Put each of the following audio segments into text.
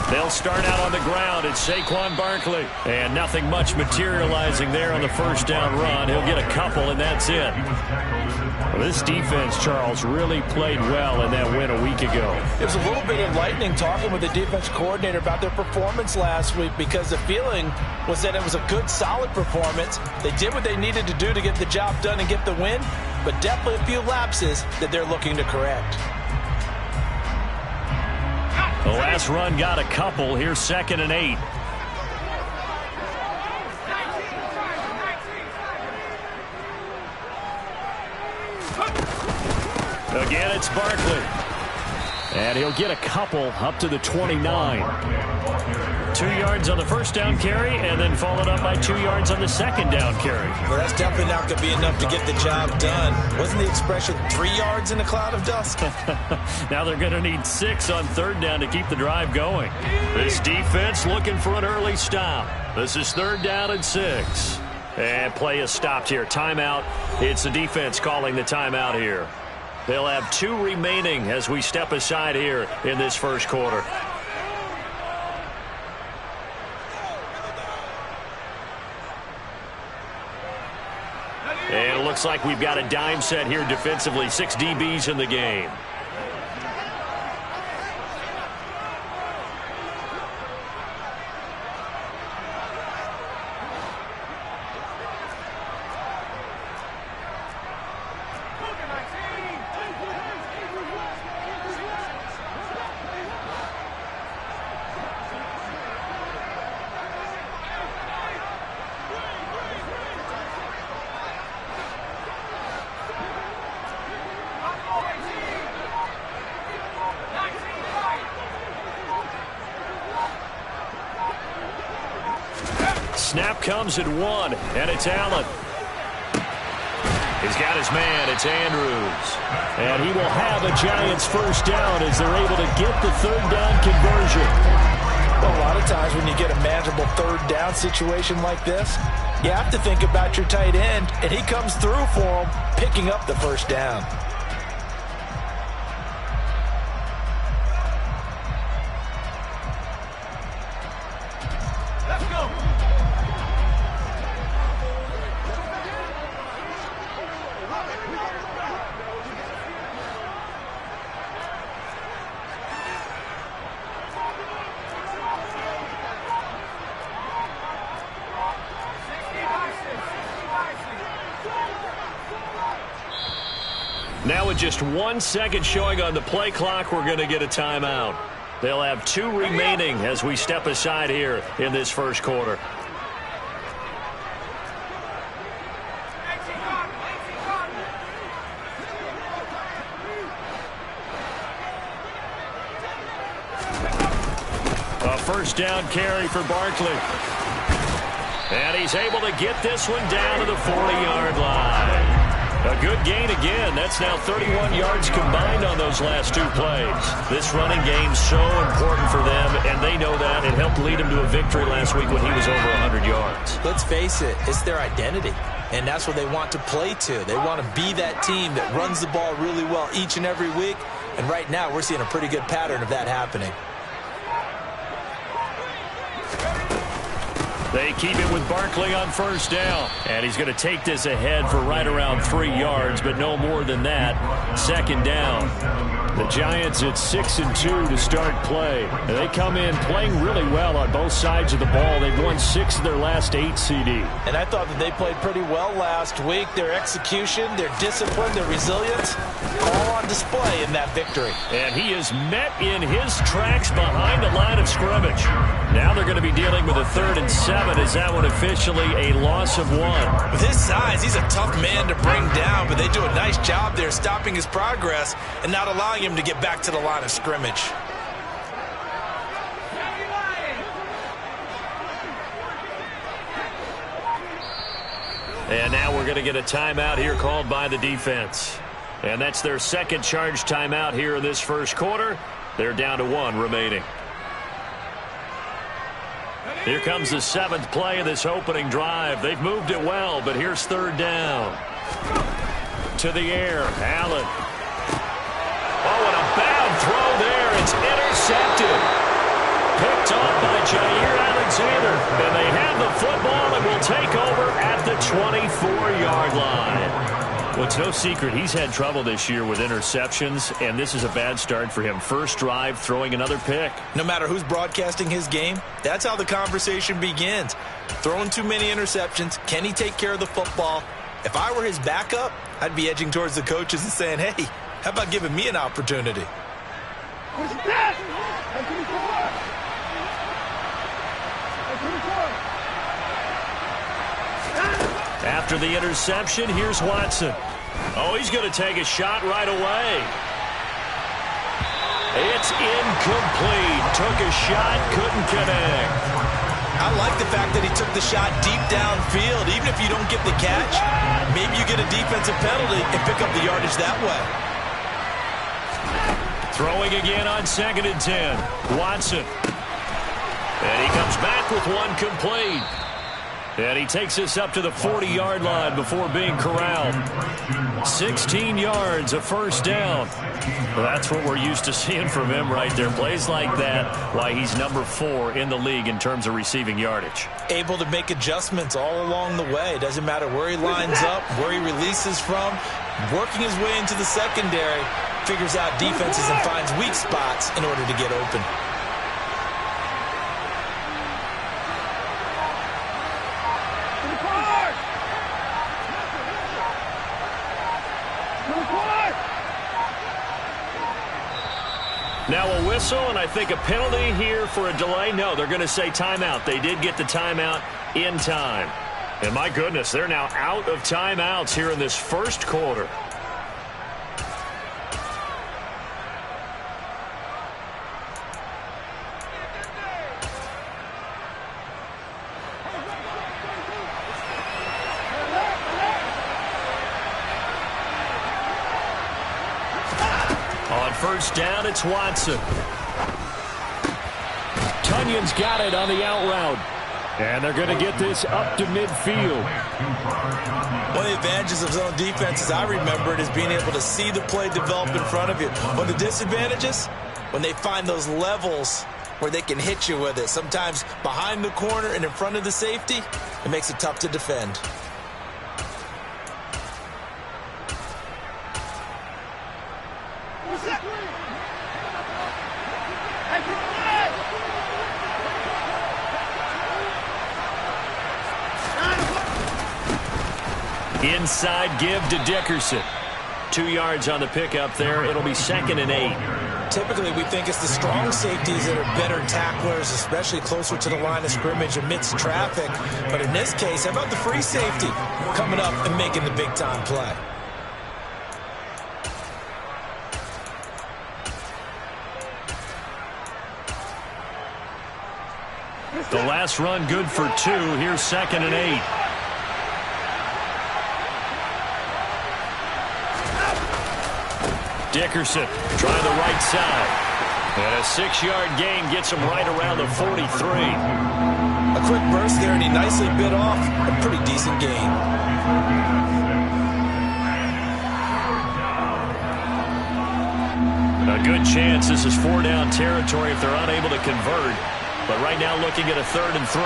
They'll start out on the ground. It's Saquon Barkley. And nothing much materializing there on the first down run. He'll get a couple, and that's it. Well, this defense, Charles, really played well in that win a week ago. It was a little bit enlightening talking with the defense coordinator about their performance last week, because the feeling was that it was a good, solid performance. They did what they needed to do to get the job done and get the win, but definitely a few lapses that they're looking to correct. The last run got a couple. Here's 2nd and 8. Again, it's Barkley. And he'll get a couple up to the 29. 2 yards on the first down carry, and then followed up by 2 yards on the second down carry. Well, that's definitely not going to be enough to get the job done. Wasn't the expression 3 yards in a cloud of dust? Now they're going to need 6 on 3rd down to keep the drive going. This defense looking for an early stop. This is 3rd down and 6. And play is stopped here. Timeout. It's the defense calling the timeout here. They'll have 2 remaining as we step aside here in this first quarter. And it looks like we've got a dime set here defensively. 6 DBs in the game. Snap comes at 1, and it's Allen. He's got his man. It's Andrews. And he will have a Giants first down as they're able to get the 3rd down conversion. Well, a lot of times when you get a manageable 3rd down situation like this, you have to think about your tight end, and he comes through for him, picking up the first down. Now with just 1 second showing on the play clock, we're going to get a timeout. They'll have 2 remaining as we step aside here in this first quarter. A first down carry for Barkley. And he's able to get this one down to the 40-yard line. A good gain again. That's now 31 yards combined on those last 2 plays. This running game so important for them, and they know that. It helped lead him to a victory last week when he was over 100 yards. Let's face it, it's their identity, and that's what they want to play to. They want to be that team that runs the ball really well each and every week, and right now we're seeing a pretty good pattern of that happening. They keep it with Barkley on first down. And he's going to take this ahead for right around 3 yards, but no more than that. 2nd down. The Giants at 6-2 to start play. And they come in playing really well on both sides of the ball. They've won 6 of their last 8 CD. And I thought that they played pretty well last week. Their execution, their discipline, their resilience, all on display in that victory. And he is met in his tracks behind the line of scrimmage. Now they're going to be dealing with a 3rd and 7. Is that one officially a loss of 1? With his size, he's a tough man to bring down, but they do a nice job there stopping his progress and not allowing him to get back to the line of scrimmage. And now we're going to get a timeout here called by the defense. And that's their 2nd charge timeout here in this first quarter. They're down to 1 remaining. Here comes the 7th play of this opening drive. They've moved it well, but here's 3rd down. To the air, Allen. Oh, and a bad throw there. Jair Alexander. And they have the football and will take over at the 24-yard line. Well, it's no secret he's had trouble this year with interceptions, and this is a bad start for him. First drive, throwing another pick. No matter who's broadcasting his game, that's how the conversation begins. Throwing too many interceptions, can he take care of the football? If I were his backup, I'd be edging towards the coaches and saying, hey, how about giving me an opportunity? After the interception, here's Watson. Oh, he's going to take a shot right away. It's incomplete. Took a shot, couldn't connect. I like the fact that he took the shot deep downfield. Even if you don't get the catch, maybe you get a defensive penalty and pick up the yardage that way. Throwing again on 2nd and 10. Watson. And he comes back with one complete. And he takes us up to the 40-yard line before being corralled. 16 yards, a first down. Well, that's what we're used to seeing from him right there. Plays like that, why he's number 4 in the league in terms of receiving yardage. Able to make adjustments all along the way. Doesn't matter where he lines up, where he releases from. Working his way into the secondary, figures out defenses and finds weak spots in order to get open. Now a whistle, and I think a penalty here for a delay. No, they're going to say timeout. They did get the timeout in time. And my goodness, they're now out of timeouts here in this first quarter. On first down, it's Watson. Tunyon's got it on the out route. And they're going to get this up to midfield. One of the advantages of zone defenses, I remember it, is being able to see the play develop in front of you. One of the disadvantages, when they find those levels where they can hit you with it. Sometimes behind the corner and in front of the safety, it makes it tough to defend. Inside give to Dickerson. 2 yards on the pickup there. It'll be 2nd and 8. Typically, we think it's the strong safeties that are better tacklers, especially closer to the line of scrimmage amidst traffic. But in this case, how about the free safety coming up and making the big-time play? The last run good for 2. Here's 2nd and 8. Dickerson trying the right side. And a 6-yard gain gets him right around the 43. A quick burst there, and he nicely bit off a pretty decent gain. A good chance this is 4-down territory if they're unable to convert. But right now looking at a 3rd and 3.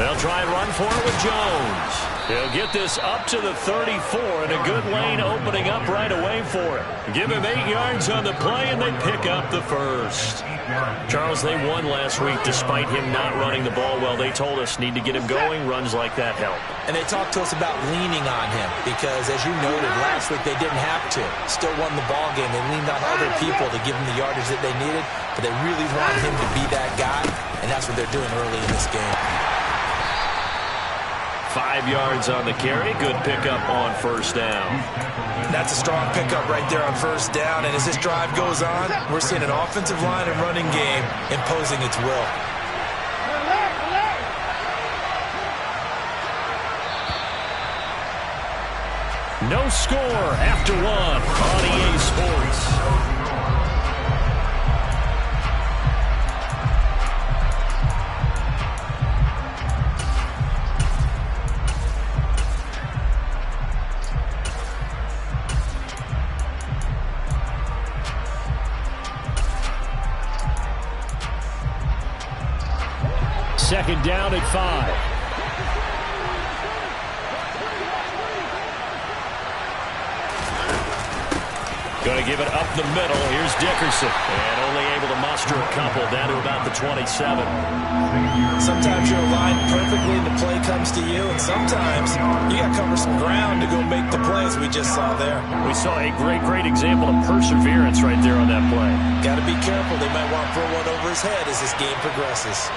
They'll try and run for it with Jones. He'll get this up to the 34, and a good lane opening up right away for him. Give him 8 yards on the play, and they pick up the first. Charles, they won last week despite him not running the ball well. They told us need to get him going. Runs like that help. And they talked to us about leaning on him because, as you noted, last week they didn't have to. Still won the ball game. They leaned on other people to give them the yardage that they needed, but they really want him to be that guy, and that's what they're doing early in this game. 5 yards on the carry. Good pickup on first down. That's a strong pickup right there on first down. And as this drive goes on, we're seeing an offensive line and running game imposing its will. No score after 1 on EA Sports. second down at 5. Going to give it up the middle. Here's Dickerson. And only able to muster a couple down to about the 27. Sometimes you're aligned perfectly and the play comes to you, and sometimes you got to cover some ground to go make the play, as we just saw there. We saw a great example of perseverance right there on that play. Got to be careful. They might want to throw one over his head as this game progresses.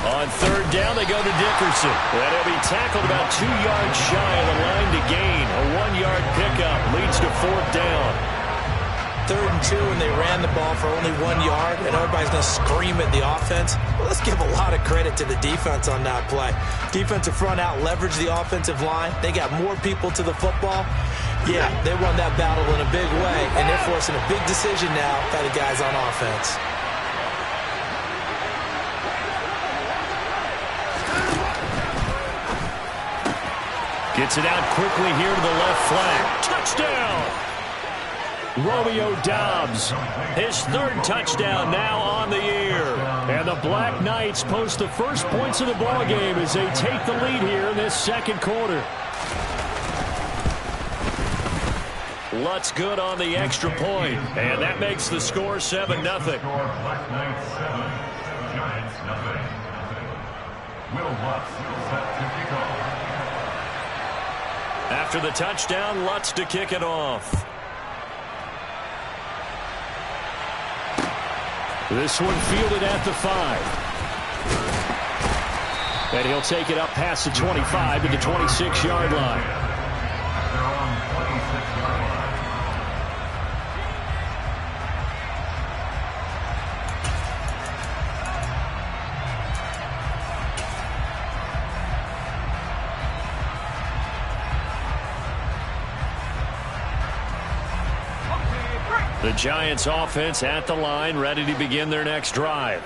On third down, they go to Dickerson. And he'll be tackled about 2 yards shy of the line to gain. A 1-yard pickup leads to fourth down. 3rd and 2, and they ran the ball for only 1 yard, and everybody's going to scream at the offense. Well, let's give a lot of credit to the defense on that play. Defensive front out leveraged the offensive line. They got more people to the football. Yeah, they won that battle in a big way, and they're forcing a big decision now by the guys on offense. Gets it out quickly here to the left flank. Touchdown! Romeo Doubs, his 3rd touchdown now on the year. And the Black Knights post the first points of the ballgame as they take the lead here in this second quarter. Lutz good on the extra point, and that makes the score 7-0. Black Knights 7, Giants 0. Will Lutz set to kick off. After the touchdown, Lutz to kick it off. This one fielded at the 5. And he'll take it up past the 25 to the 26-yard line. They're on 26-yard line. The Giants offense at the line, ready to begin their next drive.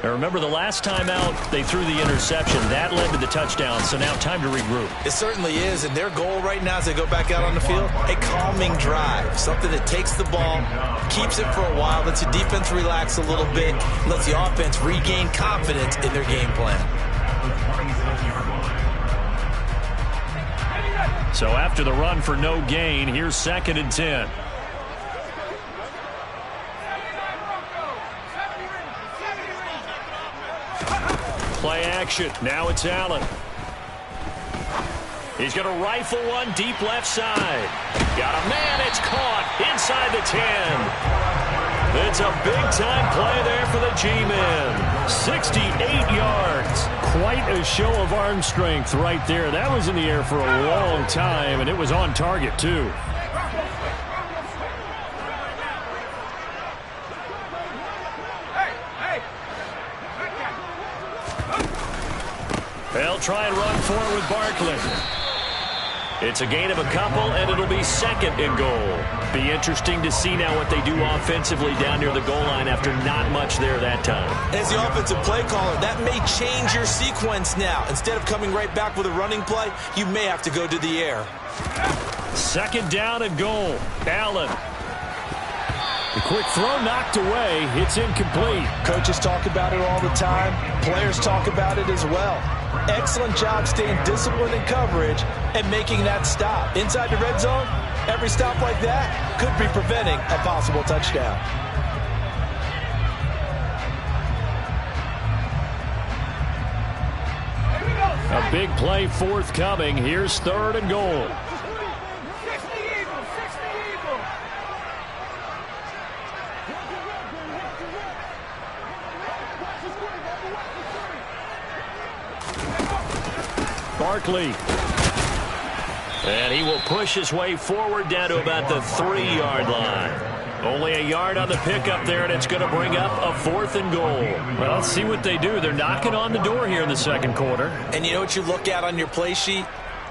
Now remember, the last time out, they threw the interception. That led to the touchdown, so now time to regroup. It certainly is, and their goal right now as they go back out on the field, a calming drive, something that takes the ball, keeps it for a while, lets the defense relax a little bit, lets the offense regain confidence in their game plan. So after the run for no gain, here's 2nd and 10. Play action. Now it's Allen. He's going to rifle one deep left side. Got a man. It's caught inside the 10. It's a big-time play there for the G-men. 68 yards. Quite a show of arm strength right there. That was in the air for a long time, and it was on target, too. They'll try and run for it with Barkley. It's a gain of a couple, and it'll be 2nd and goal. Be interesting to see now what they do offensively down near the goal line after not much there that time. As the offensive play caller, that may change your sequence now. Instead of coming right back with a running play, you may have to go to the air. 2nd down and goal. Allen. The quick throw knocked away. It's incomplete. Coaches talk about it all the time. Players talk about it as well. Excellent job staying disciplined in coverage and making that stop. Inside the red zone, every stop like that could be preventing a possible touchdown. A big play forthcoming. Here's 3rd and goal. Barkley. And he will push his way forward down to about the 3-yard line. Only a yard on the pickup there, and it's going to bring up a 4th and goal. Well, let's see what they do. They're knocking on the door here in the second quarter. And you know what you look at on your play sheet?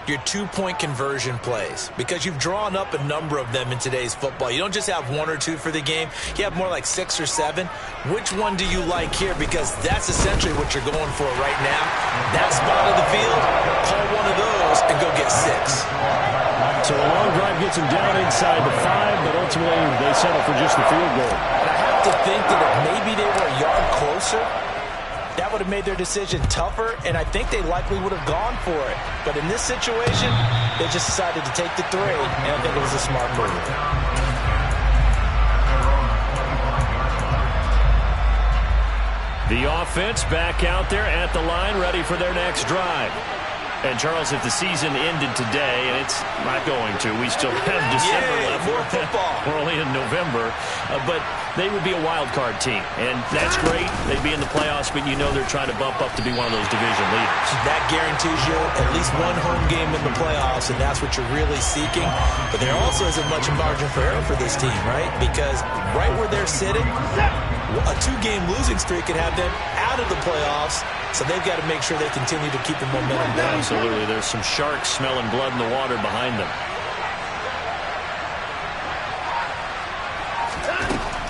Your 2-point conversion plays, because you've drawn up a number of them in today's football. You don't just have 1 or 2 for the game. You have more like 6 or 7. Which one do you like here? Because that's essentially what you're going for right now. That spot of the field, call one of those and go get 6. So a long drive gets them down inside the 5, but ultimately they settle for just the field goal. And I have to think that if maybe they were a yard closer, that would have made their decision tougher, and I think they likely would have gone for it. But in this situation, they just decided to take the 3, and I think it was a smart move. The offense back out there at the line, ready for their next drive. And, Charles, if the season ended today, and it's not going to, we still have December left. More football. We're only in November. But they would be a wild card team, and that's great. They'd be in the playoffs, but you know they're trying to bump up to be one of those division leaders. That guarantees you at least one home game in the playoffs, and that's what you're really seeking. But there also isn't much margin for error for this team, right? Because right where they're sitting, a 2-game losing streak could have them out of the playoffs. So they've got to make sure they continue to keep the momentum down. Absolutely. There's some sharks smelling blood in the water behind them.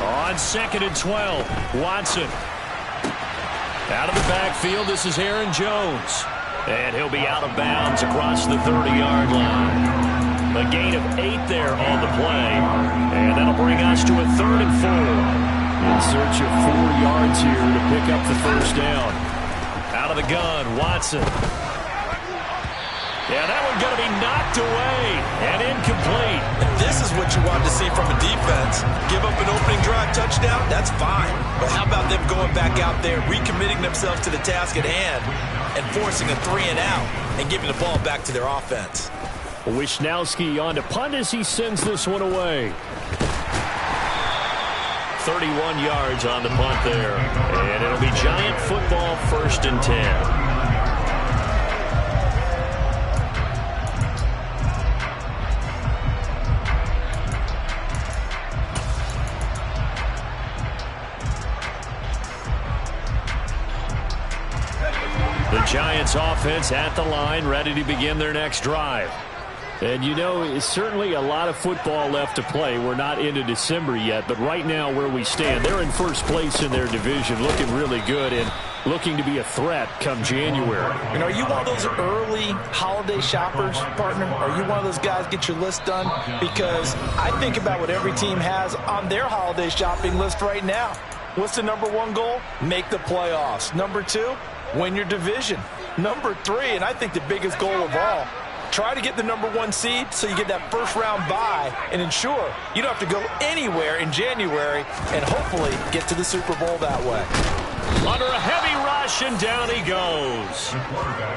On 2nd and 12, Watson. Out of the backfield, this is Aaron Jones. And he'll be out of bounds across the 30-yard line. A gain of 8 there on the play. And that'll bring us to a 3rd and 4. In search of 4 yards here to pick up the first down. Out of the gun, Watson. Yeah, that one's going to be knocked away and incomplete. And this is what you want to see from a defense. Give up an opening drive touchdown, that's fine. But how about them going back out there, recommitting themselves to the task at hand, and forcing a 3-and-out and giving the ball back to their offense. Wisnowski on to punt as he sends this one away. 31 yards on the punt there. And it'll be Giant football, 1st and 10. The Giants offense at the line, ready to begin their next drive. And, you know, it's certainly a lot of football left to play. We're not into December yet, but right now where we stand, they're in first place in their division, looking really good and looking to be a threat come January. And are you one of those early holiday shoppers, partner? Are you one of those guys get your list done? Because I think about what every team has on their holiday shopping list right now. What's the number 1 goal? Make the playoffs. Number 2, win your division. Number 3, and I think the biggest goal of all, try to get the number 1 seed so you get that first-round bye and ensure you don't have to go anywhere in January and hopefully get to the Super Bowl that way. Under a heavy rush, and down he goes.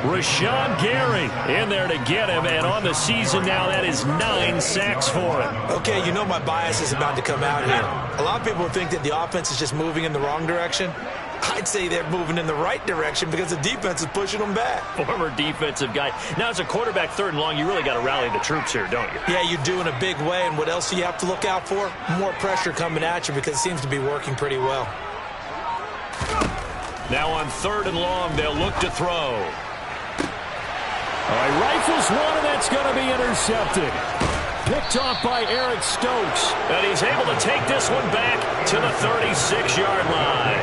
Rashawn Gary in there to get him, and on the season now, that is 9 sacks for him. Okay, you know my bias is about to come out here. A lot of people think that the offense is just moving in the wrong direction. I'd say they're moving in the right direction because the defense is pushing them back. Former defensive guy. Now, as a quarterback 3rd and long, you really got to rally the troops here, don't you? Yeah, you do in a big way. And what else do you have to look out for? More pressure coming at you because it seems to be working pretty well. Now on 3rd and long, they'll look to throw. All right, rifles one, and that's going to be intercepted. Picked off by Eric Stokes. And he's able to take this one back to the 36-yard line.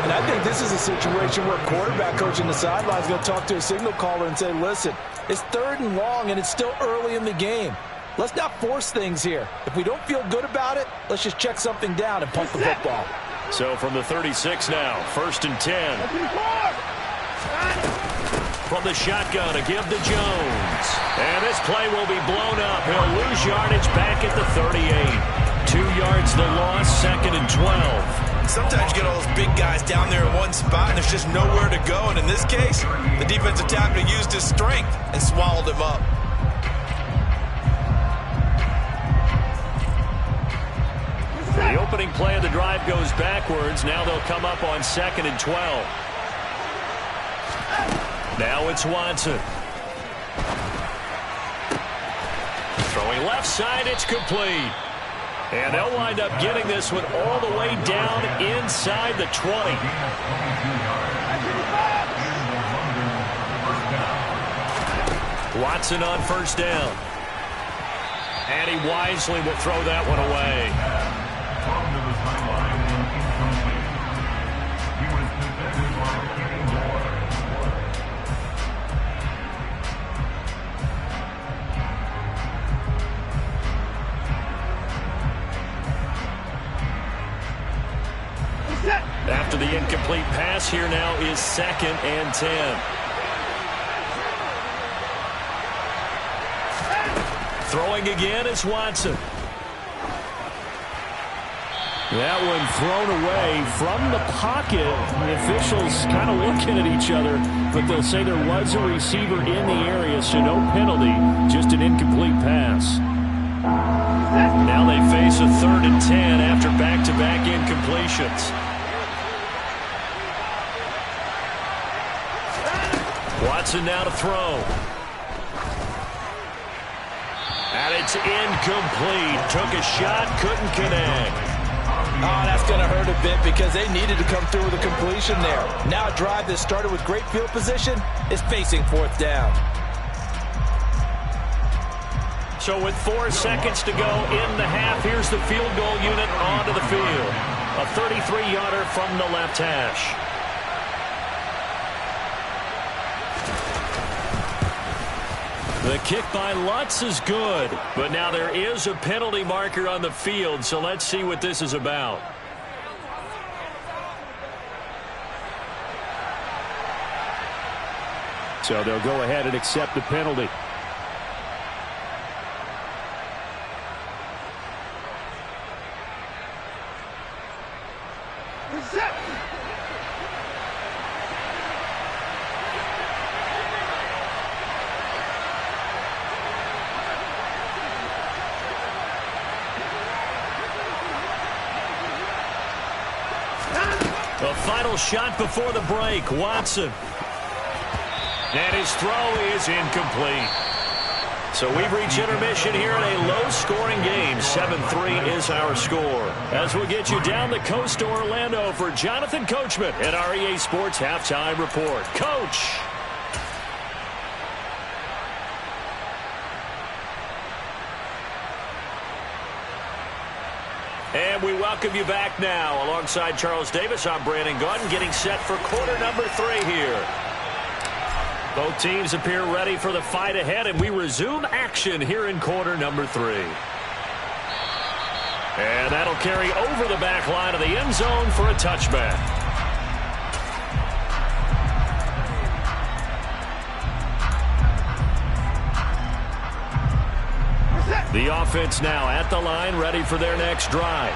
And I think this is a situation where quarterback coach in the sideline is going to talk to a signal caller and say, listen, it's 3rd and long, and it's still early in the game. Let's not force things here. If we don't feel good about it, let's just check something down and punt the football. So from the 36 now, 1st and 10. From the shotgun, a give to Jones. And this play will be blown up. He'll lose yardage back at the 38. 2 yards the loss, 2nd and 12. Sometimes you get all those big guys down there in one spot, and there's just nowhere to go. And in this case, the defensive tackle used his strength and swallowed him up. The opening play of the drive goes backwards. Now they'll come up on 2nd and 12. Now it's Watson. Throwing left side, it's complete. And they'll wind up getting this one all the way down inside the 20. Watson on 1st down. And he wisely will throw that one away. incomplete pass here now is 2nd and 10. Throwing again is Watson. That one thrown away from the pocket. The officials kind of looking at each other, but they'll say there was a receiver in the area, so no penalty, just an incomplete pass. Now they face a 3rd and 10 after back-to-back incompletions. Watson now to throw. And it's incomplete. Took a shot, couldn't connect. Oh, that's going to hurt a bit because they needed to come through with a completion there. Now a drive that started with great field position is facing 4th down. So with 4 seconds to go in the half, here's the field goal unit onto the field. A 33-yarder from the left hash. The kick by Lutz is good, but now there is a penalty marker on the field, so let's see what this is about. So they'll go ahead and accept the penalty. The final shot before the break, Watson. And his throw is incomplete. So we've reached intermission here in a low-scoring game. 7-3 is our score. As we get you down the coast to Orlando for Jonathan Coachman at our EA Sports Halftime Report. Coach. And we welcome you back now. Alongside Charles Davis, I'm Brandon Gaudin, getting set for quarter number 3 here. Both teams appear ready for the fight ahead, and we resume action here in quarter number 3. And that'll carry over the back line of the end zone for a touchback. The offense now at the line, ready for their next drive.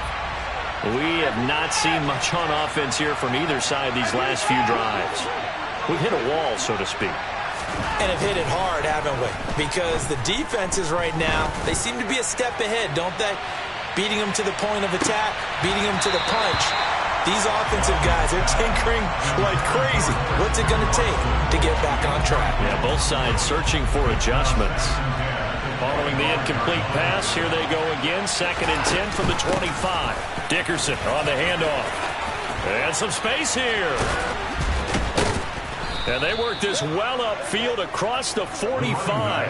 We have not seen much on offense here from either side these last few drives. We've hit a wall, so to speak. And have hit it hard, haven't we? Because the defenses right now, they seem to be a step ahead, don't they? Beating them to the point of attack, beating them to the punch. These offensive guys are tinkering like crazy. What's it going to take to get back on track? Yeah, both sides searching for adjustments. Following the incomplete pass, here they go again. 2nd and 10 from the 25. Dickerson on the handoff. And some space here. And they work this well upfield across the 45.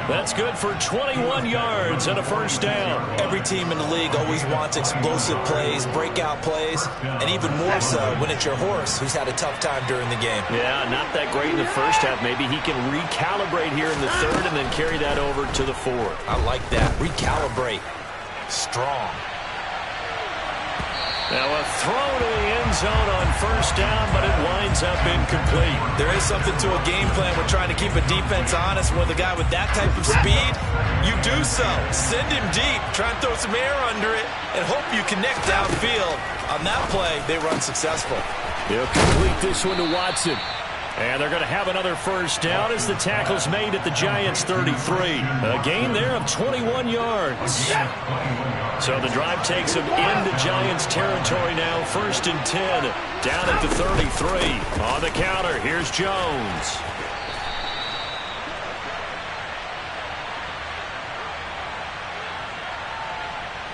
That's good for 21 yards and a first down. Every team in the league always wants explosive plays, breakout plays, and even more so when it's your horse who's had a tough time during the game. Yeah, not that great in the first half. Maybe he can recalibrate here in the 3rd and then carry that over to the 4th. I like that. Recalibrate. Strong. Now a throw to the end zone on first down, but it winds up incomplete. There is something to a game plan with trying to keep a defense honest. With a guy with that type of speed, you do so. Send him deep, try and throw some air under it, and hope you connect downfield. On that play, they run successful. They'll complete this one to Watson. And they're going to have another first down as the tackle's made at the Giants' 33. A gain there of 21 yards. So the drive takes them into Giants territory now. 1st and 10 down at the 33. On the counter, here's Jones.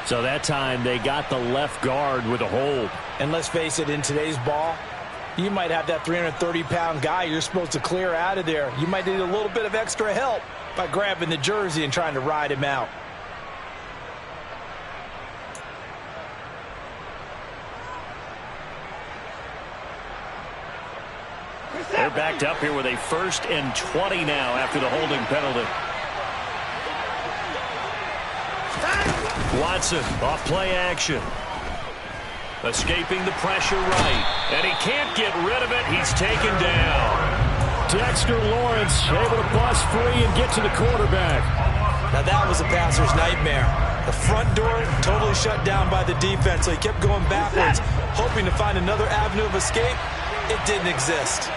So that time they got the left guard with a hold. And let's face it, in today's ball, you might have that 330-pound guy you're supposed to clear out of there. You might need a little bit of extra help by grabbing the jersey and trying to ride him out. They're backed up here with a 1st and 20 now after the holding penalty. Watson off play action. Escaping the pressure right. And he can't get rid of it. He's taken down. Dexter Lawrence able to bust free and get to the quarterback. Now that was a passer's nightmare. The front door totally shut down by the defense, so he kept going backwards, hoping to find another avenue of escape. It didn't exist.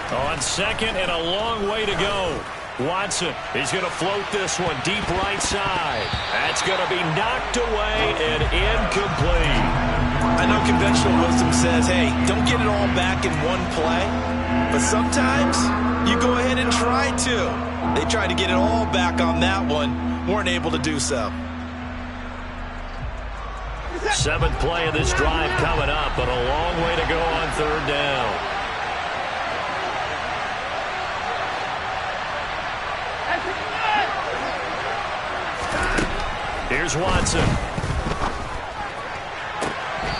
On second and a long way to go. Watson, he's going to float this one deep right side. That's going to be knocked away and incomplete. I know conventional wisdom says, hey, don't get it all back in one play. But sometimes you go ahead and try to. They tried to get it all back on that one. Weren't able to do so. Seventh play of this drive coming up, but a long way to go on third down. Here's Watson.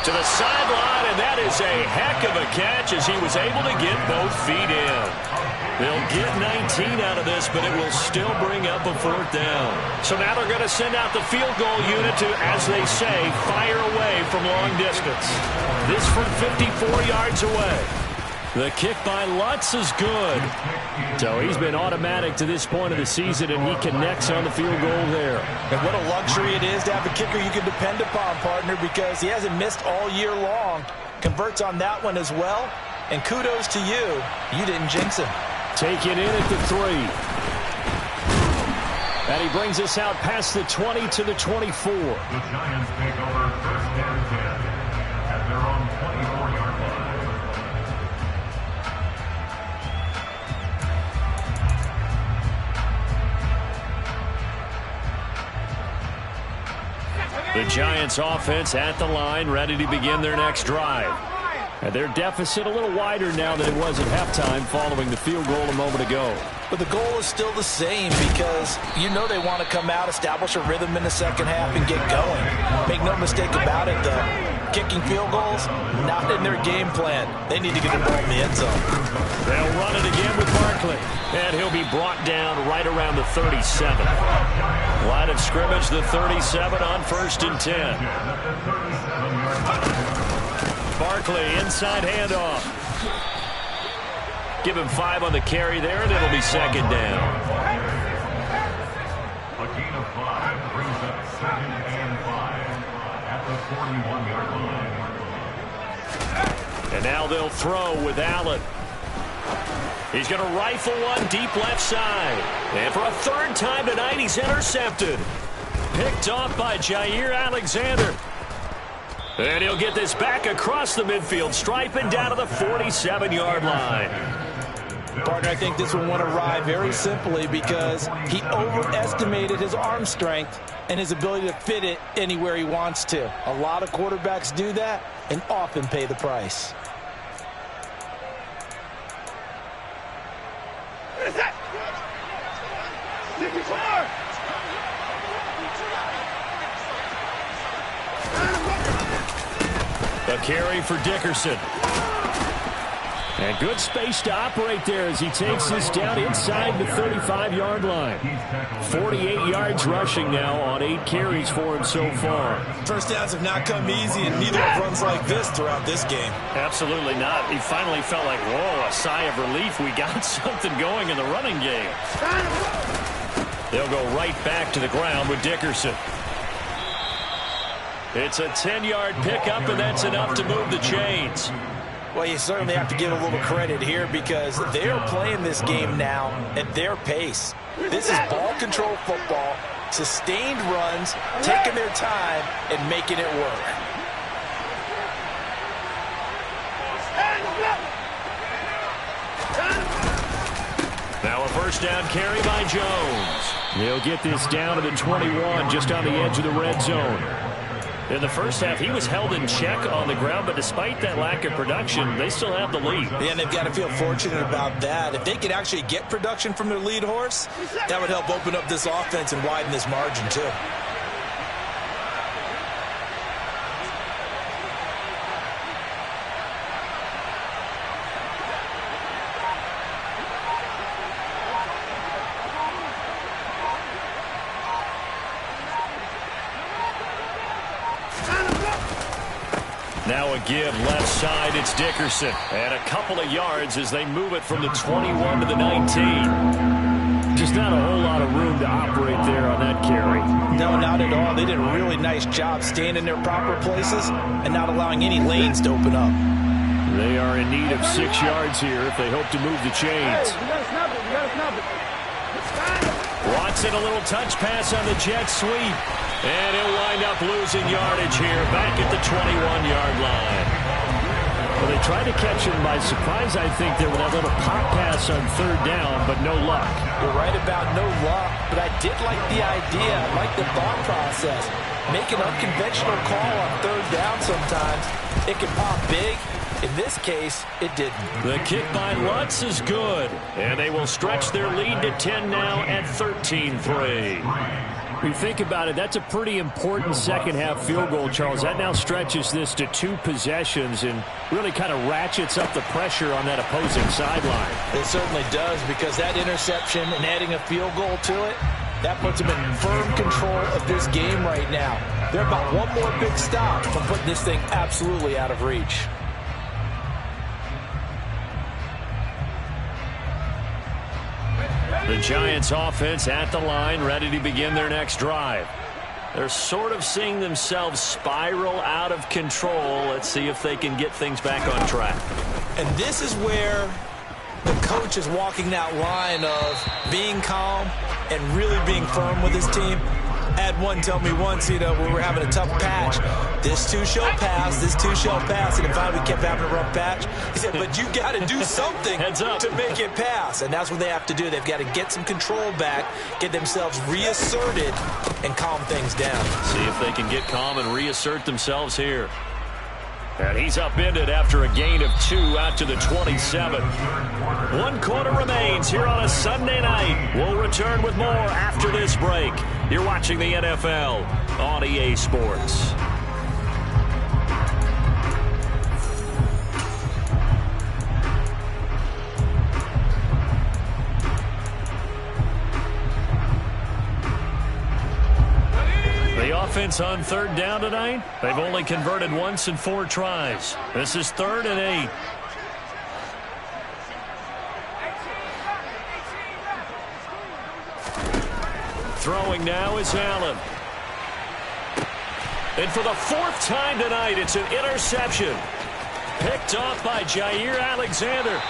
To the sideline, and that is a heck of a catch as he was able to get both feet in. They'll get 19 out of this, but it will still bring up a fourth down. So now they're going to send out the field goal unit to, as they say, fire away from long distance. This from 54 yards away. The kick by Lutz is good. So he's been automatic to this point of the season, and he connects on the field goal there. And what a luxury it is to have a kicker you can depend upon, partner, because he hasn't missed all year long. Converts on that one as well. And kudos to you. You didn't jinx him. Take it in at the 3. And he brings us out past the 20 to the 24. The Giants take over first and 10 at their own 24-yard line. The Giants offense at the line, ready to begin their next drive. And their deficit a little wider now than it was at halftime following the field goal a moment ago. But the goal is still the same because you know they want to come out, establish a rhythm in the second half, and get going. Make no mistake about it, though. Kicking field goals, not in their game plan. They need to get the ball in the end zone. They'll run it again with Barkley. And he'll be brought down right around the 37. Line of scrimmage, the 37 on first and 10. Barkley, inside handoff. Give him 5 on the carry there, and it'll be second down. A gain of 5 brings up second and 5 at the 41-yard line. And now they'll throw with Allen. He's going to rifle one deep left side. And for a third time tonight, he's intercepted. Picked off by Jair Alexander. And he'll get this back across the midfield, striping down to the 47-yard line. Partner, I think this one went awry very simply because he overestimated his arm strength and his ability to fit it anywhere he wants to. A lot of quarterbacks do that and often pay the price. A carry for Dickerson. And good space to operate there as he takes this down inside the 35-yard line. 48 yards rushing now on 8 carries for him so far. First downs have not come easy, and neither have runs like this throughout this game. Absolutely not. He finally felt like, whoa, a sigh of relief. We got something going in the running game. They'll go right back to the ground with Dickerson. It's a 10-yard pickup, and that's enough to move the chains. Well, you certainly have to give a little credit here because they're playing this game now at their pace. This is ball control football, sustained runs, taking their time, and making it work. Now a first down carry by Jones. They'll get this down to the 21, just on the edge of the red zone. In the first half, he was held in check on the ground, but despite that lack of production, they still have the lead. Yeah, and they've got to feel fortunate about that. If they could actually get production from their lead horse, that would help open up this offense and widen this margin, too. Now a give left side. It's Dickerson. And a couple of yards as they move it from the 21 to the 19. Just not a whole lot of room to operate there on that carry. No, not at all. They did a really nice job staying in their proper places and not allowing any lanes to open up. They are in need of 6 yards here if they hope to move the chains. Watson, a little touch pass on the jet sweep. And he'll wind up losing yardage here back at the 21-yard line. Well, they tried to catch him by surprise, I think, there with that little pop pass on 3rd down, but no luck. You're right about no luck, but I did like the idea. I like the thought process. Make an unconventional call on 3rd down sometimes. It can pop big. In this case, it didn't. The kick by Lutz is good. And they will stretch their lead to 10 now at 13-3. When you think about it, that's a pretty important second-half field goal, Charles. That now stretches this to 2 possessions and really kind of ratchets up the pressure on that opposing sideline. It certainly does, because that interception and adding a field goal to it, that puts them in firm control of this game right now. They're about one more big stop from putting this thing absolutely out of reach. The Giants offense at the line, ready to begin their next drive. They're sort of seeing themselves spiral out of control. Let's see if they can get things back on track. And this is where the coach is walking that line of being calm and really being firm with his team. I had one tell me once, we were having a tough patch. This too shall pass, this too shall pass. And finally we kept having a rough patch. He said, but you got to do something to make it pass. And that's what they have to do. They've got to get some control back, get themselves reasserted, and calm things down. See if they can get calm and reassert themselves here. And he's upended after a gain of 2 out to the 27. 1 quarter remains here on a Sunday night. We'll return with more after this break. You're watching the NFL on EA Sports. Offense on 3rd down tonight. They've only converted once in 4 tries. This is 3rd and 8. Throwing now is Allen. And for the 4th time tonight, it's an interception. Picked off by Jair Alexander.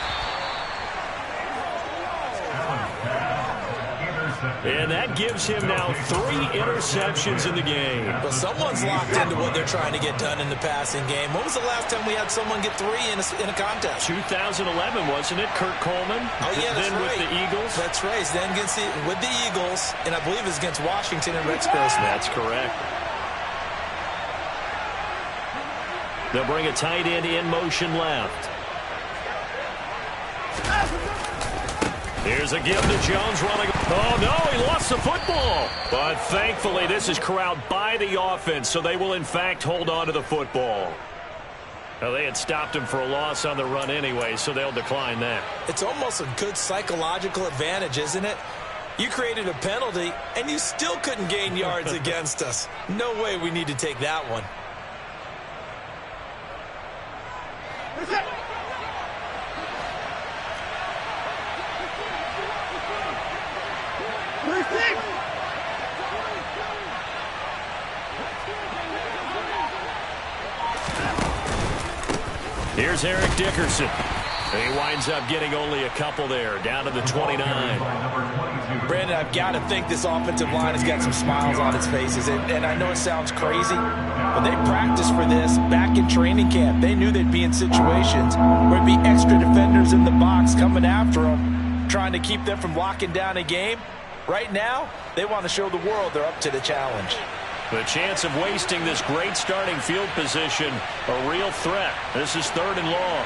And that gives him now 3 interceptions in the game. But someone's locked into what they're trying to get done in the passing game. When was the last time we had someone get 3 in a contest? 2011, wasn't it? Kurt Coleman. Oh, yeah, that's then right. With the Eagles. That's right. Then with the Eagles, and I believe it's against Washington and Rex Grossman. That's correct. They'll bring a tight end in motion left. Here's a give to Jones running. Oh, no, he lost the football. But thankfully, this is corralled by the offense, so they will, in fact, hold on to the football. Now, they had stopped him for a loss on the run anyway, so they'll decline that. It's almost a good psychological advantage, isn't it? You created a penalty, and you still couldn't gain yards against us. No way we need to take that one. Here's Eric Dickerson. He winds up getting only a couple there, down to the 29. Brandon, I've got to think this offensive line has got some smiles on its faces. And I know it sounds crazy, but they practiced for this back in training camp. They knew they'd be in situations where it'd be extra defenders in the box coming after them, trying to keep them from locking down a game. Right now, they want to show the world they're up to the challenge. The chance of wasting this great starting field position, a real threat. This is 3rd and long.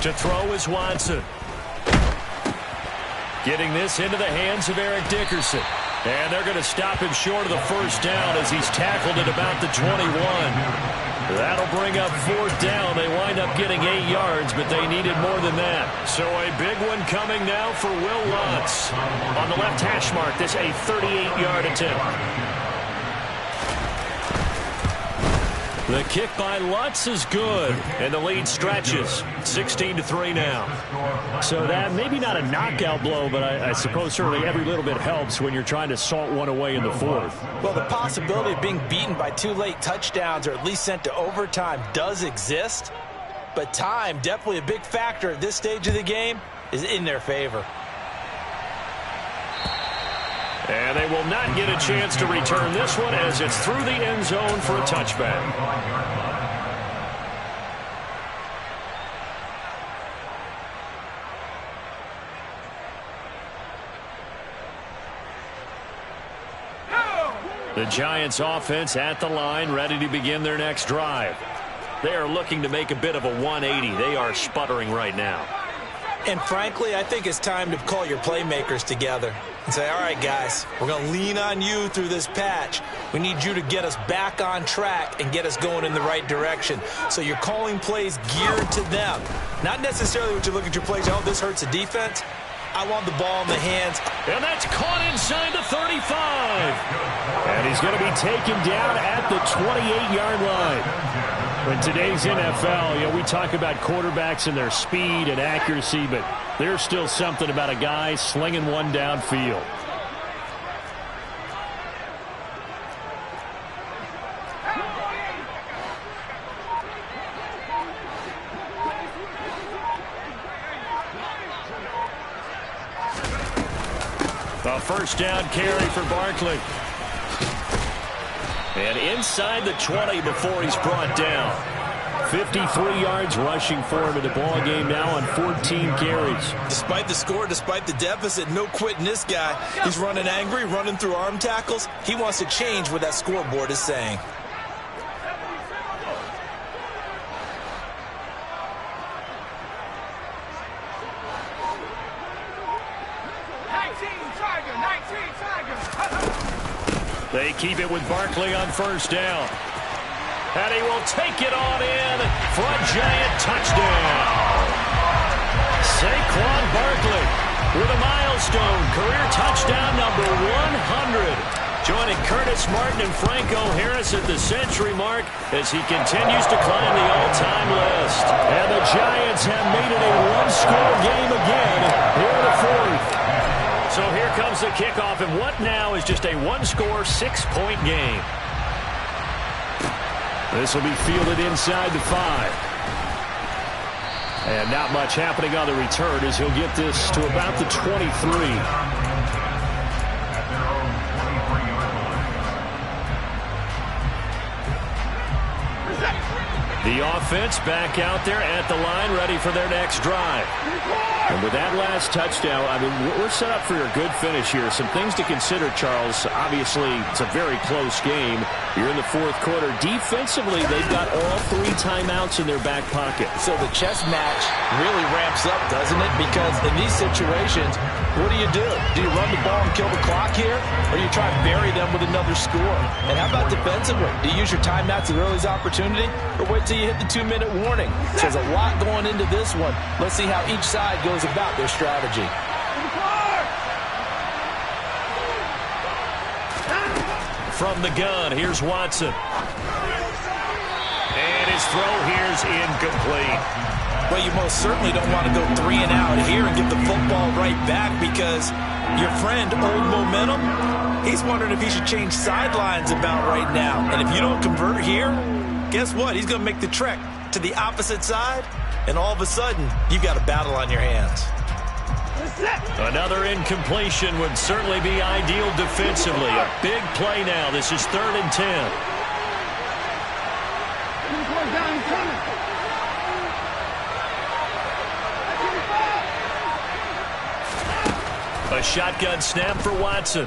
To throw is Watson. Getting this into the hands of Eric Dickerson. And they're going to stop him short of the 1st down as he's tackled at about the 21. That'll bring up 4th down. They wind up getting 8 yards, but they needed more than that. So a big one coming now for Will Lutz. On the left hash mark, this a 38-yard attempt. The kick by Lutz is good, and the lead stretches. 16-3 now. So that maybe not a knockout blow, but I suppose certainly every little bit helps when you're trying to salt one away in the 4th. Well, the possibility of being beaten by 2 late touchdowns or at least sent to overtime does exist, but time, definitely a big factor at this stage of the game, is in their favor. And they will not get a chance to return this one as it's through the end zone for a touchback. The Giants offense at the line, ready to begin their next drive. They are looking to make a bit of a 180. They are sputtering right now. And frankly, I think it's time to call your playmakers together and say, all right, guys, we're going to lean on you through this patch. We need you to get us back on track and get us going in the right direction. So you're calling plays geared to them. Not necessarily what you look at your plays, oh, this hurts the defense. I want the ball in the hands. And that's caught inside the 35. And he's going to be taken down at the 28-yard line. In today's NFL, we talk about quarterbacks and their speed and accuracy, but there's still something about a guy slinging one downfield. A 1st down carry for Barkley. And inside the 20 before he's brought down. 53 yards rushing for him in the ball game now on 14 carries. Despite the score, despite the deficit, no quitting this guy. He's running angry, running through arm tackles. He wants to change what that scoreboard is saying. They keep it with Barkley on 1st down. And he will take it on in for a Giant touchdown. Saquon Barkley with a milestone career touchdown number 100. Joining Curtis Martin and Franco Harris at the century mark as he continues to climb the all-time list. And the Giants have made it a one-score game again here in the 4th. So here comes the kickoff, and what now is just a one-score, 6-point game. This will be fielded inside the 5. And not much happening on the return as he'll get this to about the 23. The offense back out there at the line, ready for their next drive. And with that last touchdown, I mean, we're set up for a good finish here. Some things to consider, Charles. Obviously, it's a very close game. You're in the 4th quarter. Defensively, they've got all 3 timeouts in their back pocket. So the chess match really ramps up, doesn't it? Because in these situations, what do? Do you run the ball and kill the clock here? Or do you try and bury them with another score? And how about defensively? Do you use your timeouts at early's opportunity? Or wait till you hit the 2-minute warning? So there's a lot going into this one. Let's see how each side goes about their strategy. From the gun, here's Watson. And his throw here's incomplete. Well, you most certainly don't want to go 3 and out here and get the football right back because your friend, Old Momentum, he's wondering if he should change sidelines about right now. And if you don't convert here, guess what? He's going to make the trek to the opposite side, and all of a sudden, you've got a battle on your hands. Another incompletion would certainly be ideal defensively. A big play now. This is 3rd and 10. A shotgun snap for Watson.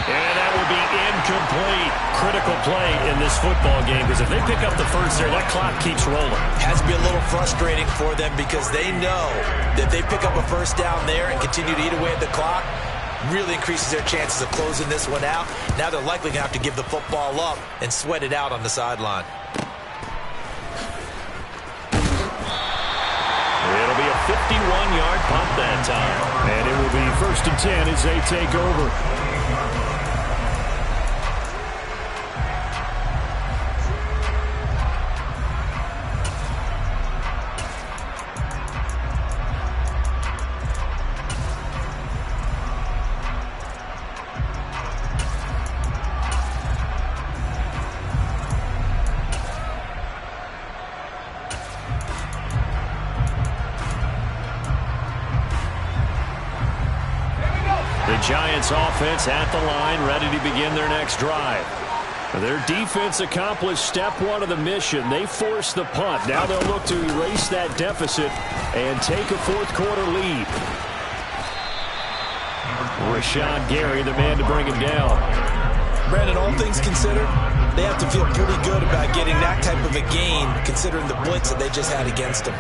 And that will be incomplete. Critical play in this football game because if they pick up the first there, that clock keeps rolling. Has to be a little frustrating for them because they know that if they pick up a 1st down there and continue to eat away at the clock, really increases their chances of closing this one out. Now they're likely going to have to give the football up and sweat it out on the sideline. It'll be a 51-yard punt that time. And it will be 1st and 10 as they take over. Giants offense at the line, ready to begin their next drive. Their defense accomplished step one of the mission. They forced the punt. Now they'll look to erase that deficit and take a fourth-quarter lead. Rashawn Gary, the man to bring him down. Brandon, all things considered, they have to feel pretty good about getting that type of a gain, considering the blitz that they just had against them.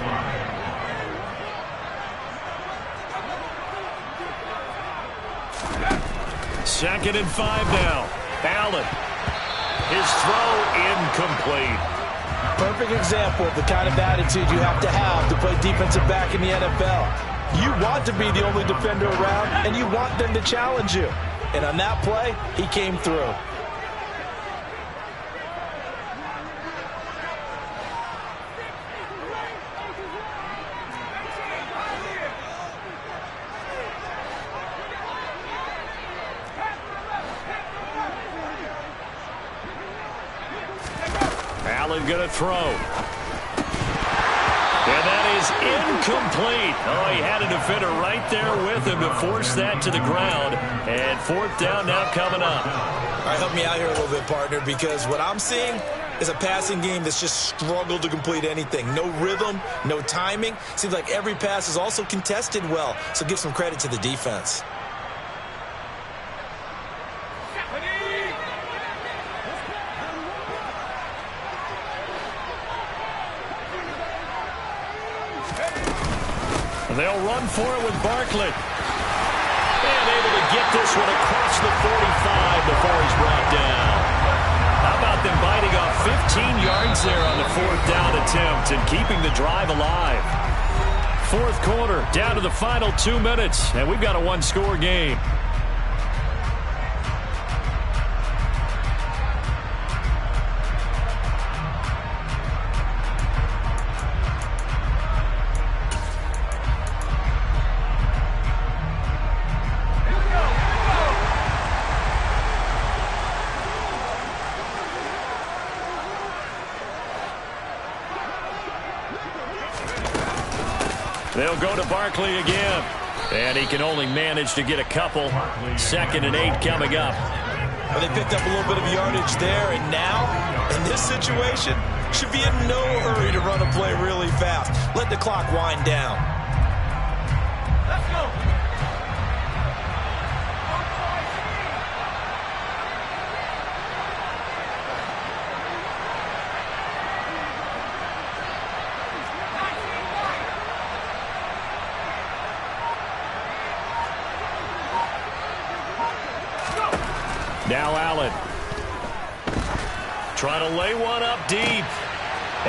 2nd and 5 now. Allen. His throw incomplete. Perfect example of the kind of attitude you have to play defensive back in the NFL. You want to be the only defender around, and you want them to challenge you. And on that play, he came through. Allen going to throw. And that is incomplete. Oh, he had a defender right there with him to force that to the ground. And 4th down now coming up. All right, help me out here a little bit, partner, because what I'm seeing is a passing game that's just struggled to complete anything. No rhythm, no timing. Seems like every pass is also contested well, so give some credit to the defense. They'll run for it with Barkley. And able to get this one across the 45 before he's brought down. How about them biting off 15 yards there on the 4th down attempt and keeping the drive alive? 4th quarter, down to the final 2 minutes, and we've got a one-score game. They'll go to Barkley again. And he can only manage to get a couple. 2nd and 8 coming up. Well, they picked up a little bit of yardage there, and now, in this situation, should be in no hurry to run a play really fast. Let the clock wind down. Let's go. Now Allen. Trying to lay one up deep.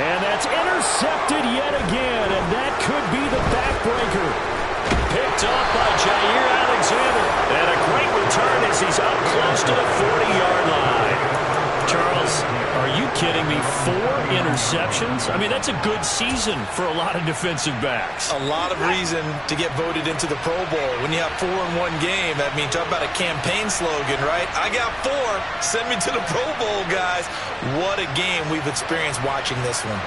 And that's intercepted yet again. And that could be the backbreaker. Picked off by Jair Alexander. And a great return as he's up close to the 40-yard line. Charles, are you kidding me? 4 interceptions? I mean, that's a good season for a lot of defensive backs. A lot of reason to get voted into the Pro Bowl. When you have 4 in one game, that means talk about a campaign slogan, right? I got 4. Send me to the Pro Bowl, guys. What a game we've experienced watching this one.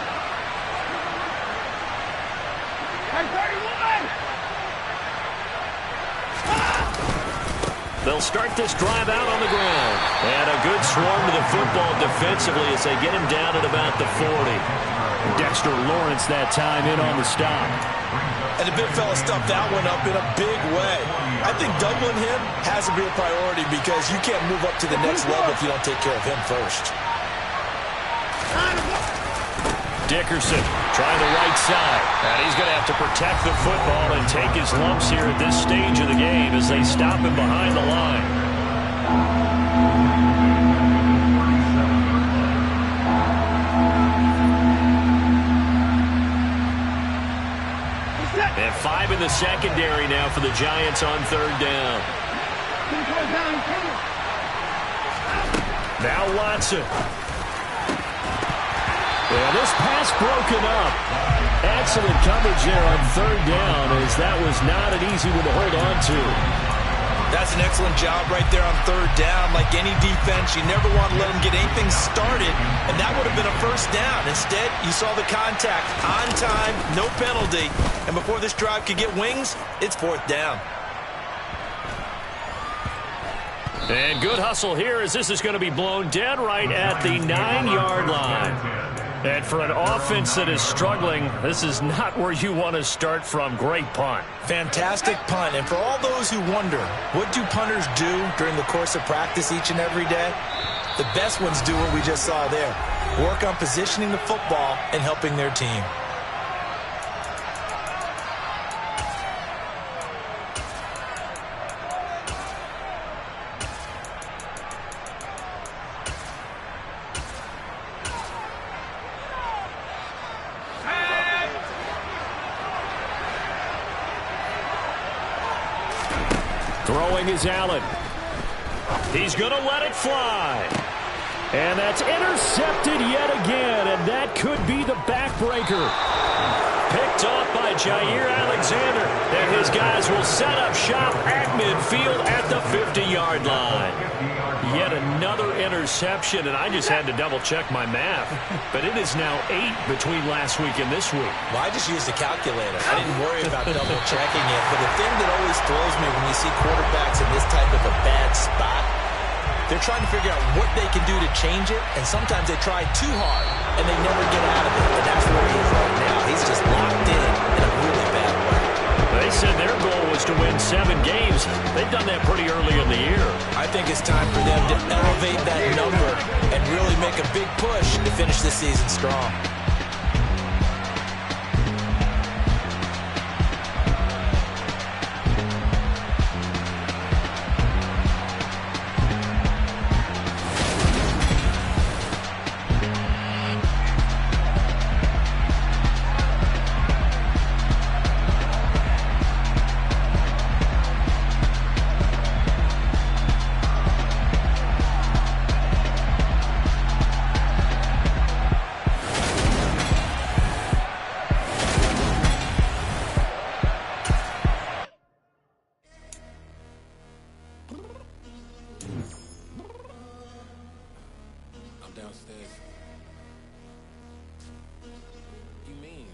They'll start this drive out on the ground. And a good swarm to the football defensively as they get him down at about the 40. Dexter Lawrence that time in on the stop. And the big fella stuffed that one up in a big way. I think doubling him has to be a priority because you can't move up to the next level if you don't take care of him first. Dickerson trying the right side. And he's going to have to protect the football and take his lumps here at this stage of the game as they stop him behind the line. And 5 in the secondary now for the Giants on 3rd down. Now Watson. Yeah, this pass broken up. Excellent coverage there on 3rd down, as that was not an easy one to hold on to. That's an excellent job right there on 3rd down. Like any defense, you never want to let them get anything started, and that would have been a 1st down. Instead, you saw the contact on time, no penalty, and before this drive could get wings, it's 4th down. And good hustle here as this is going to be blown dead right at the 9-yard line. And for an offense that is struggling, this is not where you want to start from. Great punt. Fantastic punt. And for all those who wonder, what do punters do during the course of practice each and every day? The best ones do what we just saw there. Work on positioning the football and helping their team. Throwing is Allen. He's going to let it fly. And that's intercepted yet again, and that could be the backbreaker. Picked off by Jair Alexander. And his guys will set up shop at midfield at the 50-yard line. Yet another interception, and I just had to double-check my math. But it is now 8 between last week and this week. Well, I just used a calculator. I didn't worry about double-checking it. But the thing that always throws me when you see quarterbacks in this type of a bad spot, they're trying to figure out what they can do to change it, and sometimes they try too hard, and they never get out of it. And that's where he is right now. He's just locked in a really bad way. They said their goal was to win 7 games. They've done that pretty early in the year. I think it's time for them to elevate that number and really make a big push to finish this season strong. Downstairs. You mean?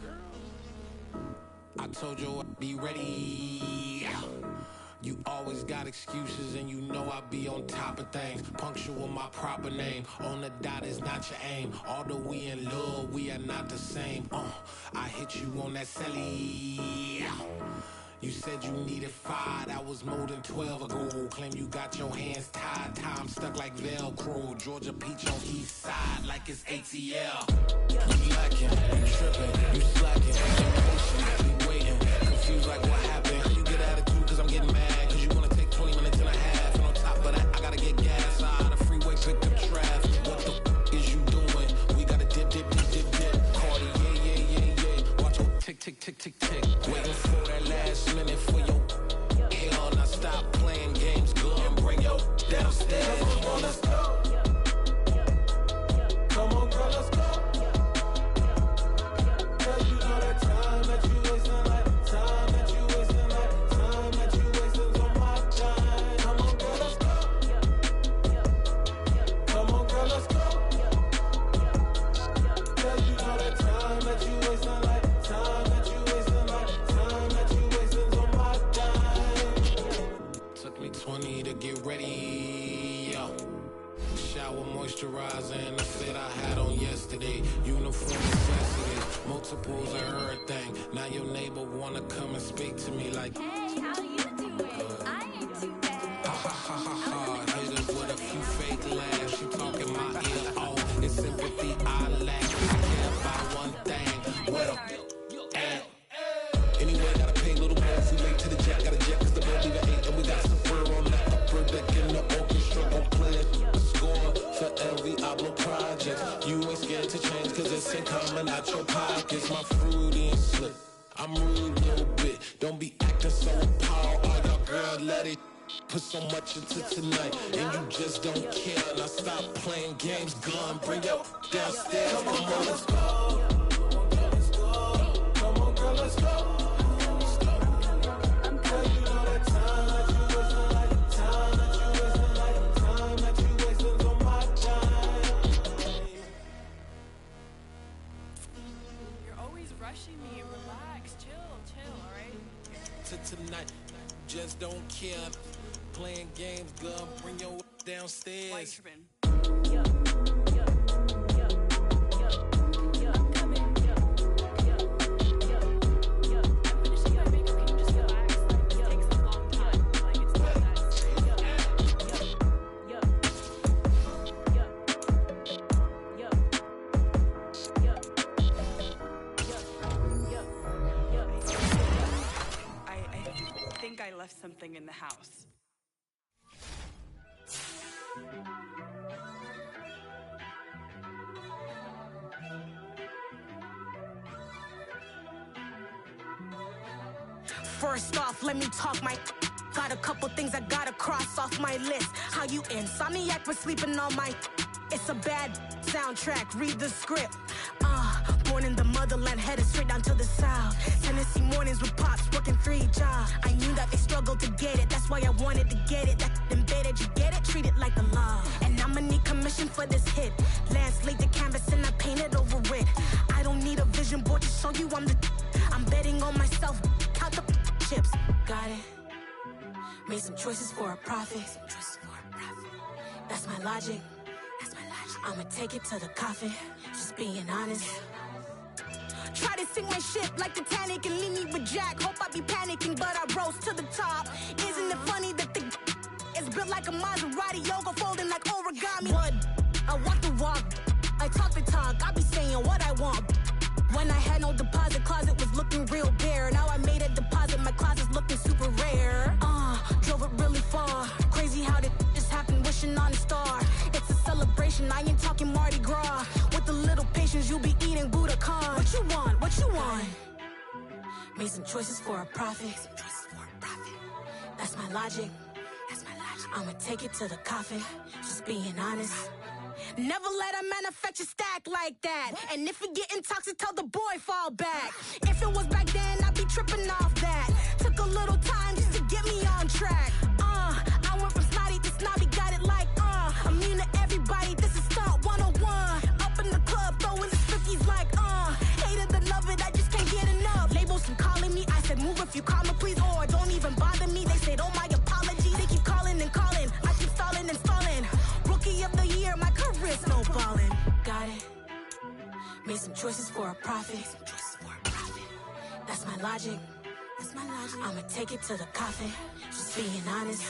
Girl, I told you I'd be ready. You always got excuses and you know I be on top of things. Punctual my proper name. On the dot is not your aim. Although we in love, we are not the same. I hit you on that celly. You said you needed 5, that was more than 12 ago. Claim you got your hands tied, time stuck like Velcro. Georgia peach on east side like it's ATL. You lacking, you tripping, you slacking. Impatient, you waiting, confused like what happened. You get attitude cause I'm getting mad, cause you wanna take 20 minutes and a half. And on top of that, I gotta get gas out of the freeway, pick up traffic. What the is you doing? We gotta dip. Cardi, yeah. Watch your tick. Waiting for that last minute for your hell. Now stop playing games, go and bring your downstairs. Come on, let's go. Come on, girl, let's go. Girl, you know that time that you wasting, like time that you wasting, like time that you wasting on my time. Come on, girl, let's go. Come on, girl, let's go. Girl, you know that time that you wasting, like time that you wasting, like time that you wasting on my time. Took me 20 to get ready. Shower moisturizer and the fit I had on yesterday. Uniform necessity, multiples of everything. Now your neighbor wanna come and speak to me like, hey, how you doing? I ain't too bad. ha. Hit us with a few fake laughs. She talking my ear off. It's sympathy I love. coming out your pockets. My fruity and slip. I'm rude a little bit. Don't be acting so appalled. All y'all girl, let it put so much into tonight, and you just don't care. Now stop playing games, gun, bring your downstairs. Come on, let's go. Come on, girl, let's go. Tonight, just don't care. Playing games, girl, bring your downstairs. I left something in the house. First off, let me talk my. Got a couple things I gotta cross off my list. How you insomniac for sleeping on my. It's a bad soundtrack, read the script. Born in the motherland, headed straight down to the south. Tennessee mornings with pops, working 3 jobs. I knew that they struggled to get it, that's why I wanted to get it. That embedded, you get it, treat it like the law. And I'ma need commission for this hit. Lance laid the canvas and I painted over it. I don't need a vision board to show you I'm betting on myself, count the chips. Got it. Made some choices for a profit. That's my logic. I'ma take it to the coffin, just being honest. Try to sink my ship like Titanic and leave me with Jack. Hope I be panicking, but I rose to the top. Isn't it funny that the is built like a Maserati, yoga folding like origami? What? I walk the walk, I talk the talk, I be saying what I want. When I had no deposit, closet was looking real bare. Now I made a deposit, my closet's looking super rare. Drove it really far. Crazy how did this happen, wishing on a star. It's a celebration, I ain't talking Mardi Gras. With a little patience, you'll be eating Budokan. What you want? What you want? Made some choices for a profit. That's my logic. I'ma take it to the coffin, just being honest. Never let a manufacture stack like that. And if it getting toxic, tell the boy fall back. If it was back then, I'd be tripping off that. Took a little time just to get me on track. I went from snotty to snobby, got it like immune to everybody, this is stunt 101. Up in the club, throwing the cookies like hate it, love it, I just can't get enough. Labels keep calling me, I said move if you call me please, or don't even bother me. They said oh my apologies, they keep calling and calling, I keep stalling and stalling. Rookie of the year, my career's no ballin'. Got it. Made some choices for a profit. That's my logic. I'ma take it to the coffin, just being honest.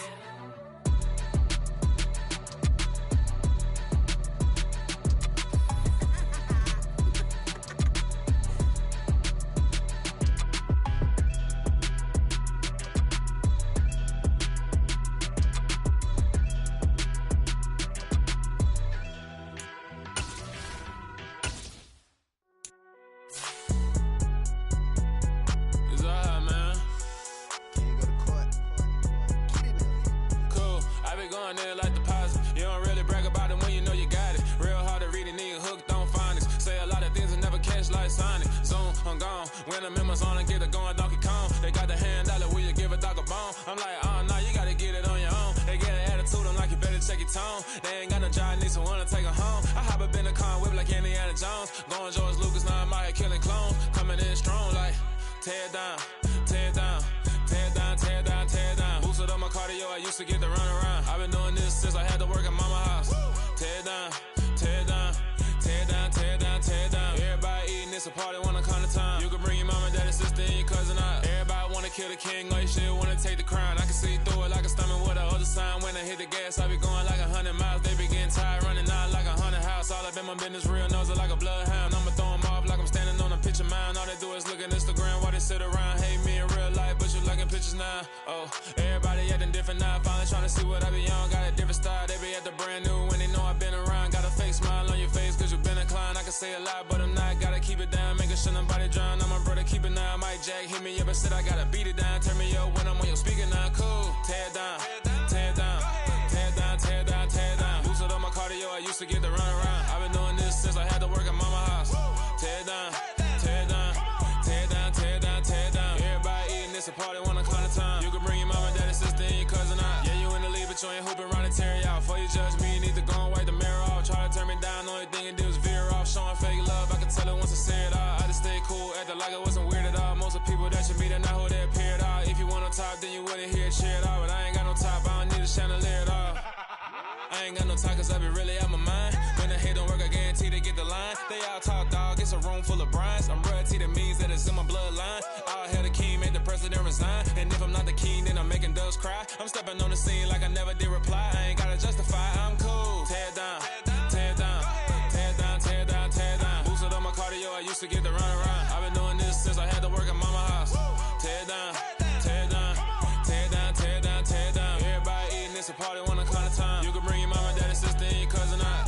They ain't got no job, need someone to take her home. I hop up in the car, whip like Indiana Jones. Going George Lucas, now I'm out here killing clones. Coming in strong like, tear down, tear down, tear down, tear down, tear down. Boosted up my cardio, I used to get to run around. I've been doing this since I had to work at mama house. Tear down, tear down, tear down, tear down, tear down. Everybody eating, it's a party, wanna come to time. You can bring your mama, daddy, sister, and your cousin out. Everybody wanna kill the king, or you shit wanna take the crown. I can see through it like a stomach with a other sign. When I hit the gas, I be going like 100 miles. They be getting tired, running out like 100 house. All up in my business, real nose like a bloodhound. I'ma throw them off like I'm standing on a picture mound. All they do is look at Instagram while they sit around. Hate me in real life, but you liking pictures now. Oh, everybody acting different now. Finally trying to see what I be on. Got a different style, they be at the brand new when they know I've been around. Got a fake smile on your face cause you been inclined. I can say a lot, but I'm not. Gotta keep it it down, making sure nobody drown. I'm a brother, keep it now. Mike Jack hit me up and said I gotta beat it down. Turn me up when I'm on your speaker now. Cool, tear it down, tear it down, tear it down, tear it down, tear it down. Boost it on my cardio, I used to get to run around. I've been doing this since I had to work at mama house. Tear it down, tear it down, tear it down, tear it down, tear it down. Everybody eating, it's a party, 1 o'clock of time. You can bring your mama, daddy, sister, and your cousin out. Yeah, you in the lead, but you ain't hooping around and tear out. Before you judge me, you need to go and wipe the mirror off. Try to turn me down, the only thing you do is veer off. Showing fake love, I can tell it once I say it all. I just stay cool, acting like it wasn't weird at all. Most of the people that you meet are not who they appear at all. If you want on top, then you wouldn't hear it cheer at all. But I ain't got no top, I don't need a chandelier at all. I ain't got no talk, cause I be really out my mind. When the hate don't work, I guarantee they get the line. They all talk, dog, it's a room full of brinds. I'm royalty, that means that it's in my bloodline. All hell the king, made the president resign. And if I'm not the king, then I'm making doves cry. I'm stepping on the scene like I never did reply. I ain't gotta justify, I'm cool. Tear it down, tear it down, tear it down, tear it down, tear it down. Boost it on my cardio, I used to get to run around. I've been doing this since I had to work at mama house. Tear it down, tear it down, tear it down, tear it down, tear it down. Everybody eating, it's a party, 1 o'clock of time. You can bring your mama, daddy, sister, and your cousin out.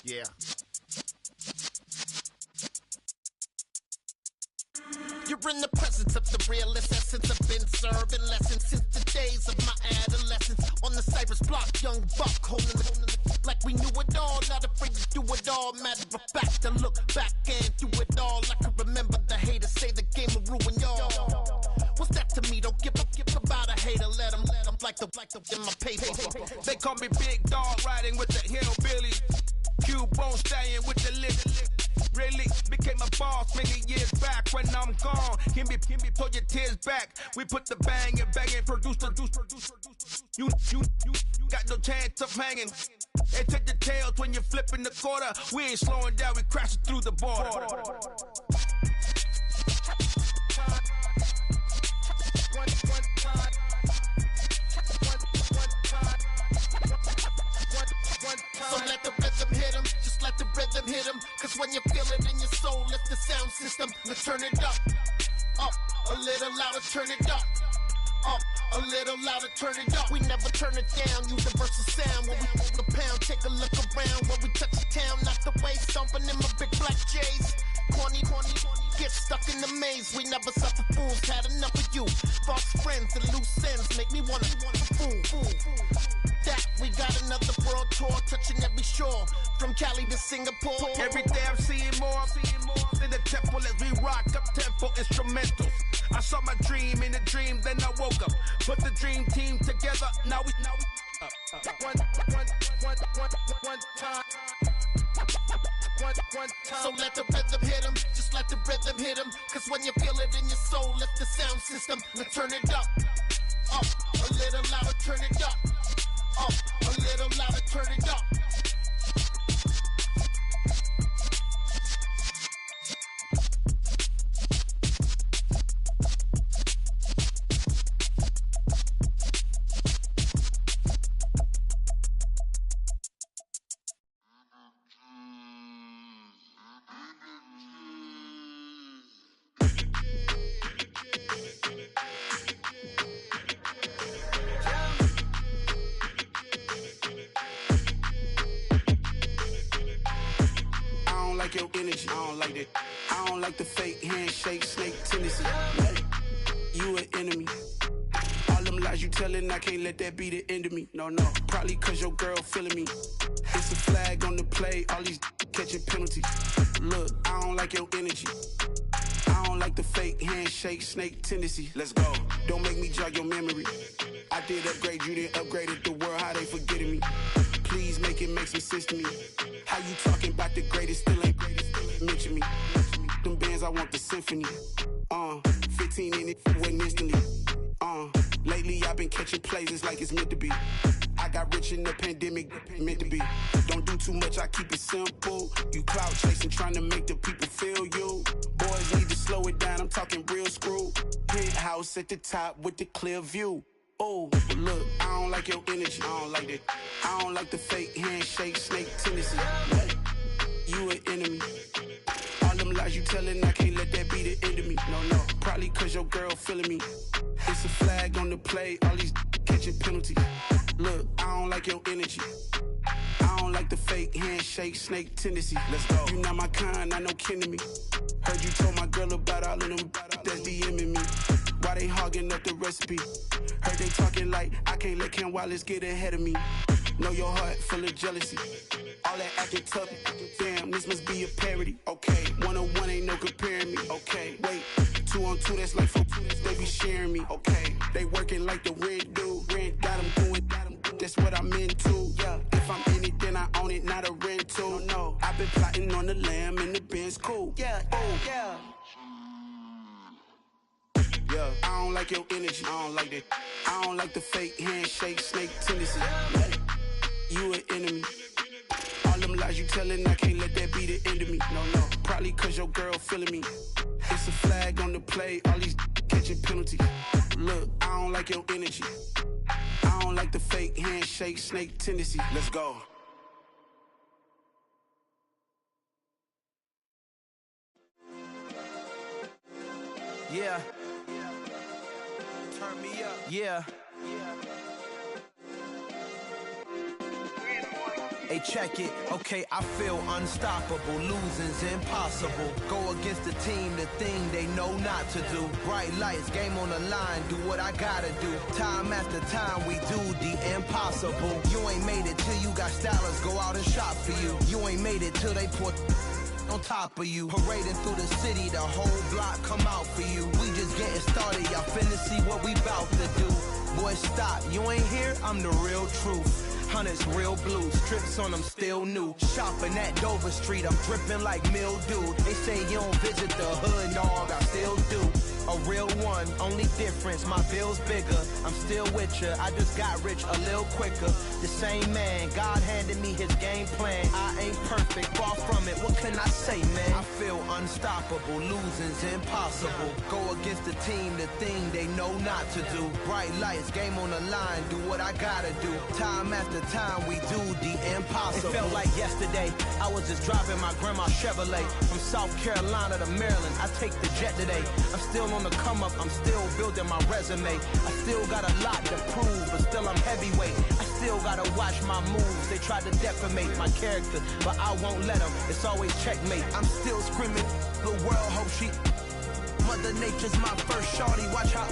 Yeah. You're in the presence of the realest essence. I've been serving lessons since the days of my adolescence. On the Cypress block, young buck holding it like we knew it all. Not afraid to do it all. Matter of fact, to look back and do it all. I can remember the haters say the game will ruin y'all. What's that to me? Don't give about a hater. Let them like the in my paper. They call me Big Dog, riding with the hillbillies. Cubone stallion with the lip. Really became a boss many years back. When I'm gone, can me pull your tears back. We put the bang and produce. You got no chance of hanging. And take the tails when you're flipping the quarter. We ain't slowing down, we crashing through the border. So let the rhythm hit him, just let the rhythm hit him. Cause when you feel it in your soul, lift the sound system. Let's turn it up, a little louder, turn it up, a little louder, turn it up. We never turn it down, universal sound. When we move the pound, take a look around. When we touch the town, not the way, stomping in my big black J's. Corny, get stuck in the maze. We never suffer fools, had enough of you. False friends and loose ends make me wanna fool. That we got another world tour, touching every shore, from Cali to Singapore. Every day I'm seeing more in the temple as we rock up tempo instrumentals. I saw my dream in a dream, then I woke up. Put the dream team together, now we one time. So let the rhythm hit him, just let the rhythm hit him. Cause when you feel it in your soul, lift the sound system. Let's turn it up, a little louder, turn it up, a little louder, turn it up. Your energy, I don't like that. I don't like the fake handshake, snake tendency. You an enemy. All them lies lies you telling, I can't let that be the end of me. No, probably cause your girl feeling me. It's a flag on the play, all these catching penalties. Look, I don't like your energy. I don't like the fake handshake, snake tendency. Let's go. Don't make me jog your memory. I did upgrade, you didn't upgrade it. The world, how they forgetting me. Please make it make some sense to me. How you talking about the greatest, still ain't greatest, mention me. Them bands, I want the symphony. 15 in it, wasn't instantly. Lately I've been catching plays, it's like it's meant to be. I got rich in the pandemic, meant to be. Don't do too much, I keep it simple. You clout chasing, trying to make the people feel you. Boys need to slow it down, I'm talking real screw. Penthouse at the top with the clear view. Oh, look, I don't like your energy, I don't like that. I don't like the fake handshake, snake tendency. You an enemy. All them lies you telling, I can't let that be the end of me. No, probably cause your girl feeling me. It's a flag on the play, all these catching penalties. Look, I don't like your energy. I don't like the fake handshake, snake tendency. Let's go. You not my kind, I know kin to me. Heard you told my girl about all of them that's DMing me. Why they hogging up the recipe? Heard they talking like I can't let Ken Wallace get ahead of me. Know your heart full of jealousy. All that acting tough, damn, this must be a parody. Okay, 1-on-1 ain't no comparing me. Okay, wait, 2-on-2, that's like 4-2, they be sharing me. Okay, they working like the rent do. Rent got them doing, that's what I'm into. Yeah, if I'm in it, then I own it, not a rental. No, I've been plotting on the lamb and the Benz cool. Yeah, oh, yeah. Yeah, I don't like your energy, I don't like that. I don't like the fake handshake, snake tendency. You an enemy. All them lies you telling, I can't let that be the end of me. No, probably cause your girl feeling me. It's a flag on the play, all these catching penalties. Look, I don't like your energy. I don't like the fake handshake, snake tendency. Let's go. Yeah. Turn me up. Yeah. Hey, check it. Okay, I feel unstoppable. Losing's impossible. Go against the team, the thing they know not to do. Bright lights, game on the line. Do what I gotta do. Time after time, we do the impossible. You ain't made it till you got stylers go out and shop for you. You ain't made it till they put on top of you. Parading through the city, the whole block come out for you. We just getting started, y'all finna see what we bout to do. Boy, stop, you ain't here, I'm the real truth. Hunters real blue, strips on them still new. Shopping at Dover Street, I'm dripping like mildew. They say you don't visit the hood, dog, I still do. A real one, only difference, my bill's bigger. I'm still with ya, I just got rich a little quicker. The same man, God handed me his game plan. I ain't perfect, far from it, what can I say, man? I feel unstoppable, losing's impossible. Go against the team, the thing they know not to do. Bright lights, game on the line, do what I gotta do. Time after time, we do the impossible. It felt like yesterday, I was just driving my grandma's Chevrolet. From South Carolina to Maryland, I take the jet today. I'm still on the come up, I'm still building my resume. I still got a lot to prove, but still I'm heavyweight. I still gotta watch my moves. They try to defamate my character, but I won't let them. It's always checkmate. I'm still screaming, the world hope she. Mother Nature's my first shorty, watch how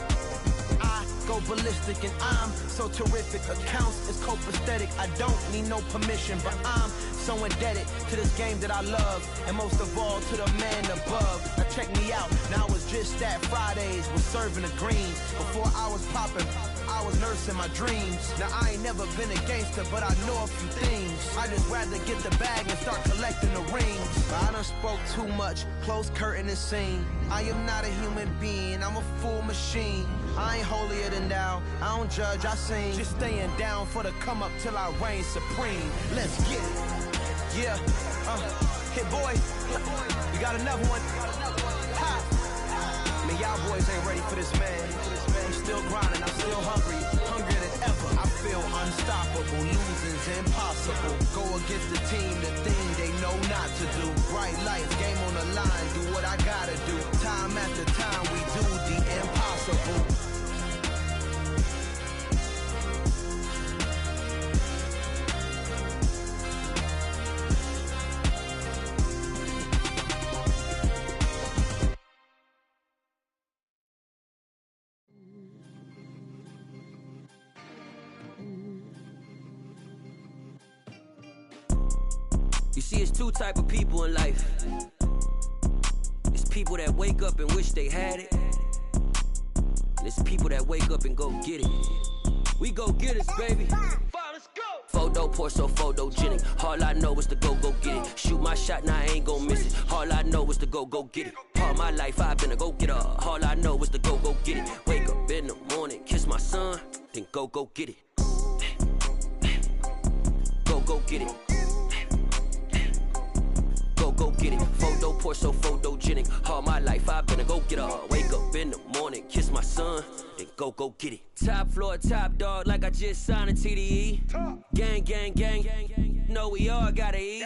I go ballistic and I'm so terrific. Accounts is copacetic, I don't need no permission, but I'm so indebted to this game that I love, and most of all to the man above. Now check me out, now it's just that Fridays was serving the greens. Before I was popping, I was nursing my dreams. Now I ain't never been a gangster, but I know a few things. I just rather get the bag and start collecting the rings. But I done spoke too much, close curtain and scene. I am not a human being, I'm a full machine. I ain't holier than thou, I don't judge, I sing. Just staying down for the come up till I reign supreme. Let's get it. Yeah, hit boy, we got another one. Ha! Man, y'all boys ain't ready for this, man. I'm still grinding, I'm still hungry, hungrier than ever. I feel unstoppable, losing's impossible. Go against the team, the thing they know not to do. Bright lights, game on the line, do what I gotta do. Time after time, we do the impossible. You see, it's two type of people in life. It's people that wake up and wish they had it. And it's people that wake up and go get it. We go get it, baby. Let's go. Photo pour so photogenic. All I know is to go get it. Shoot my shot, now I ain't gon' miss it. All I know is to go get it. All my life I've been a go-getter. All I know is to go get it. Wake up in the morning, kiss my son, then go get it. Go get it. Go get it. Photo pour so photogenic. All my life I've been a go-getter. Wake up in the morning, kiss my son, then go get it. Top floor, top dog, like I just signed a TDE. Gang, gang, gang, gang, gang. No, we all gotta eat.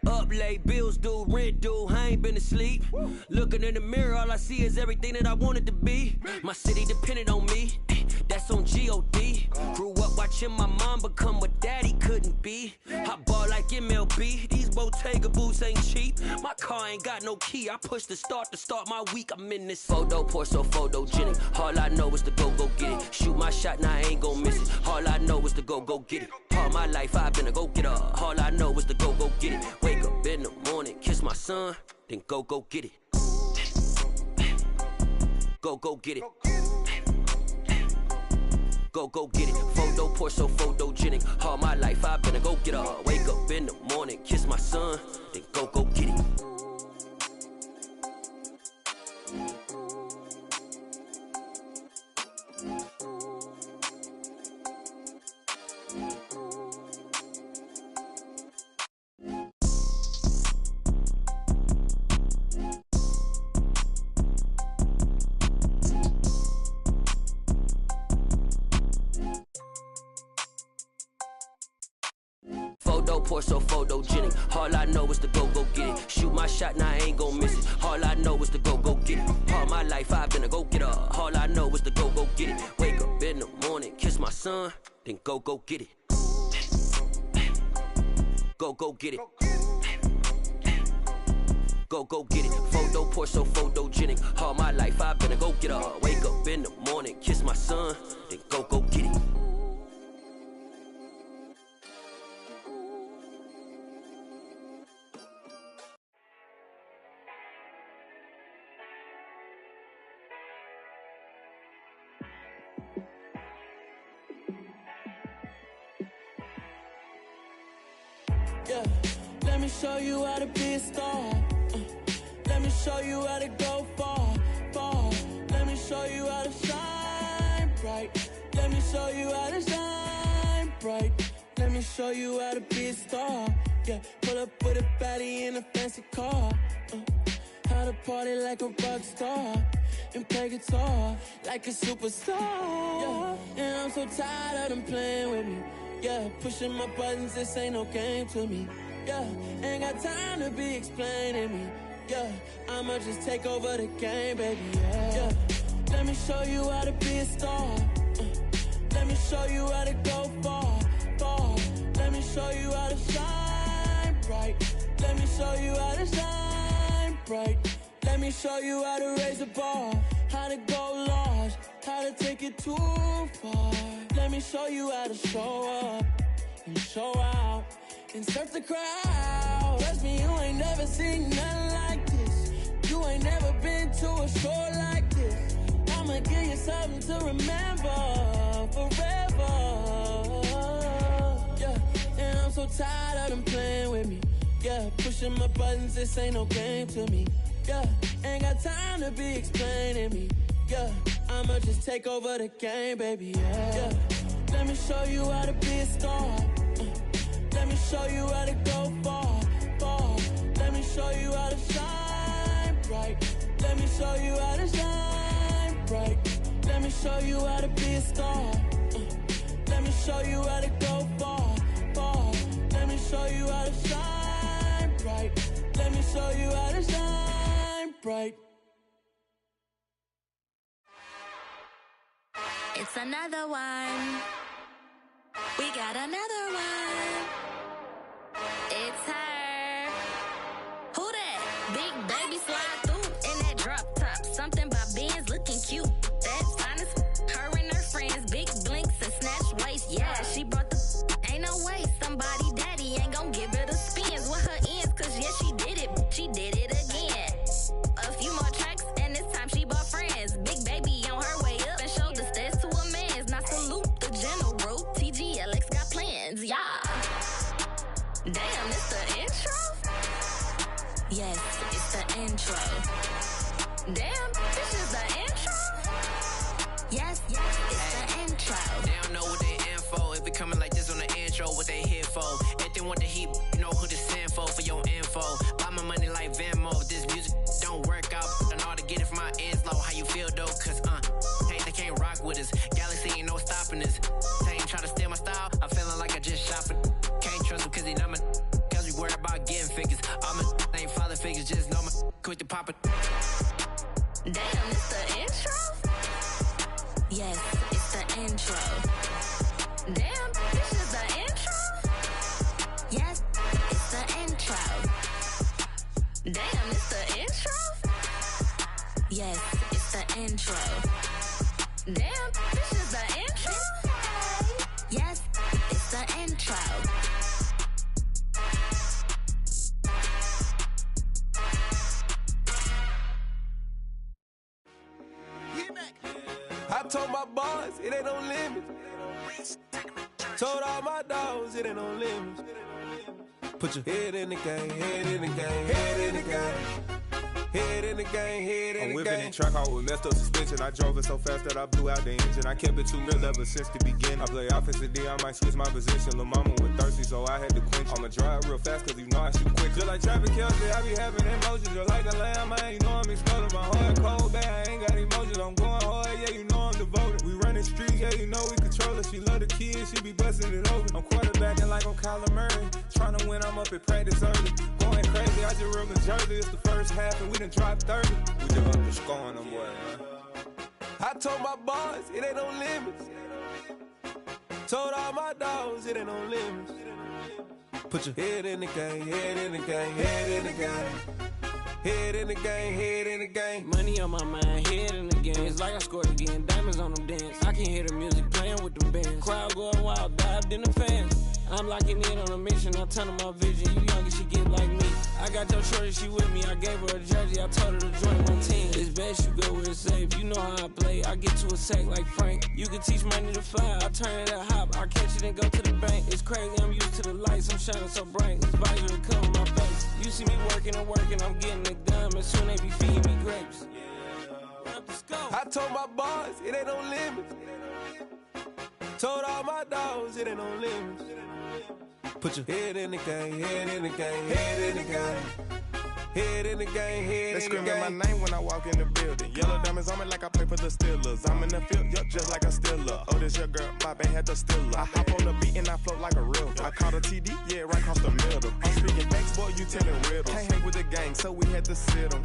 Up late, bills due, rent due, I ain't been asleep. Looking in the mirror, all I see is everything that I wanted to be. My city depended on me, that's on G.O.D. Grew up watching my mom become what daddy couldn't be. I ball like MLB, these Bottega boots ain't cheap. My car ain't got no key, I push the start to start my week. I'm in this photo pour so photogenic. All I know is to go get it. Shoot my shot, now I ain't gon' miss it. All I know is to go get it. All my life I've been a go-getter. All I know is to go get it. Wake up in the morning, kiss my son, then go get it. Go get it. Go get it. Photo pour so photogenic. All my life I've been a go-getter. Wake up in the morning, kiss my son, then go get it. Photo pour so photogenic. All I know is to go get it. Shoot my shot, now I ain't gon' miss it. All I know is to go get it. All my life I've been a go-getter. All I know is to go get it. Wake up in the morning, kiss my son, then go get it. Go get it. Go get it. Photo pour so photogenic. All my life I've been a go-getter. Wake up in the morning, kiss my son, then go get it. Yeah, let me show you how to be a star. Let me show you how to go far. Let me show you how to shine bright. Let me show you how to shine bright. Let me show you how to be a star. Yeah, pull up with a baddie in a fancy car. How to party like a rock star and play guitar like a superstar. Yeah, and I'm so tired of them playing with me. Yeah, pushing my buttons, this ain't no game to me. Yeah, ain't got time to be explaining me. Yeah, I'ma just take over the game, baby. Yeah, let me show you how to be a star. Let me show you how to go far. Let me show you how to shine bright. Let me show you how to shine bright. Let me show you how to raise the bar, how to go large, how to take it too far. Let me show you how to show up and show out and surf the crowd. Trust me, you ain't never seen nothing like this. You ain't never been to a show like this. I'ma give you something to remember forever. Yeah, and I'm so tired of them playing with me. Yeah, pushing my buttons, this ain't no game to me. Yeah, ain't got time to be explaining me. Yeah, I'ma just take over the game, baby. Yeah, let me show you how to be a star. Let me show you how to go far. Let me show you how to shine bright. Let me show you how to shine bright. Let me show you how to be a star. Let me show you how to go far. Let me show you how to shine bright. Let me show you how to shine bright. It's another one. We got another one. It's her. Who that? Big baby slide through in that drop top. Something by Benz looking cute. That's fine as her and her friends. Big blinks and snatch waist. Yeah, she brought the. Ain't no way somebody daddy ain't gon' give it a spins with her intro. Damn, this is the intro? Yes, it's the intro. They don't know what they in for. If it coming like this on the intro, what they here for? If they want the heat, you know who to send for your info. Buy my money like Venmo. If this music don't work out, and all to get it from my ends low. How you feel though? Cause hey, they can't rock with us. Galaxy ain't no stopping this. They ain't try to steal my style. I'm feeling like I just shopping. Can't trust him cause he not my. Cause we worried about getting figures. All my ain't father figures. Just know my quick to pop it. Damn, it's the intro? Yes, it's the intro. Damn, this is the intro? Yes, it's the intro. Damn, it's the intro? Yes, it's the intro. Damn, this is the intro? Yes, it's the intro. I told my boys, it ain't no limits. Told all my dogs, it ain't no limits. Put your head in the game, head in the game, head in the game. Head in the game, head in the game. I'm whipping the track out with messed up suspension. I drove it so fast that I blew out the engine. I kept it too real ever since the beginning. I play offensive D, I might switch my position. Lil' mama was thirsty, so I had to quench. I'ma drive real fast, cause you know I shoot quick. Just like traffic Kelsey, I be having emotions. Just like a lamb, man, you know I'm exploding. My heart cold, bad, I ain't got emotions. I'm going hard, yeah, you know I'm devoted. We running streets, yeah, you know we control it. She love the kids, she be busting it over. I'm quarterbacking like I'm Kyler Murray. Trying to win, I'm up at practice early. Going crazy, I just real the jersey. It's the first half and we done dropped 30. We just underscoring them, boy, man. I told my boys, it ain't no limits. Told all my dogs, it ain't no limits. Put your head in the game, head in the game, head in the game. Head in the game, head in the game. Money on my mind, head in the game. It's like I scored again, diamonds on them dance. I can hear the music playing with them bands. Crowd going wild, dived in the fans. I'm locking in on a mission, I turn my vision. You young and she get like me. I got your shorty, she with me. I gave her a jersey, I told her to join my team. It's best you go where it's safe. You know how I play, I get to a sack like Frank. You can teach money to fly, I turn it at hop. I catch it and go to the bank. It's crazy, I'm used to the lights, I'm shining so bright. This visor will cover my face. You see me working and working, I'm getting it done. And soon they be feeding me grapes. I told my boys, it ain't no limits. Told all my dogs, it ain't no limits. Put your head in the game, head in the game, head in the game. Head in the game, head in the game. They screaming my name when I walk in the building. Yellow diamonds on me like I play for the Steelers. I'm in the field, yup, just like a Steeler. Oh, this your girl, my band had the Steeler. I hop on the beat and I float like a real. I caught a TD, yeah, right across the middle. I'm speaking facts, boy, you telling riddles. Can't hang with the gang, so we had to sit them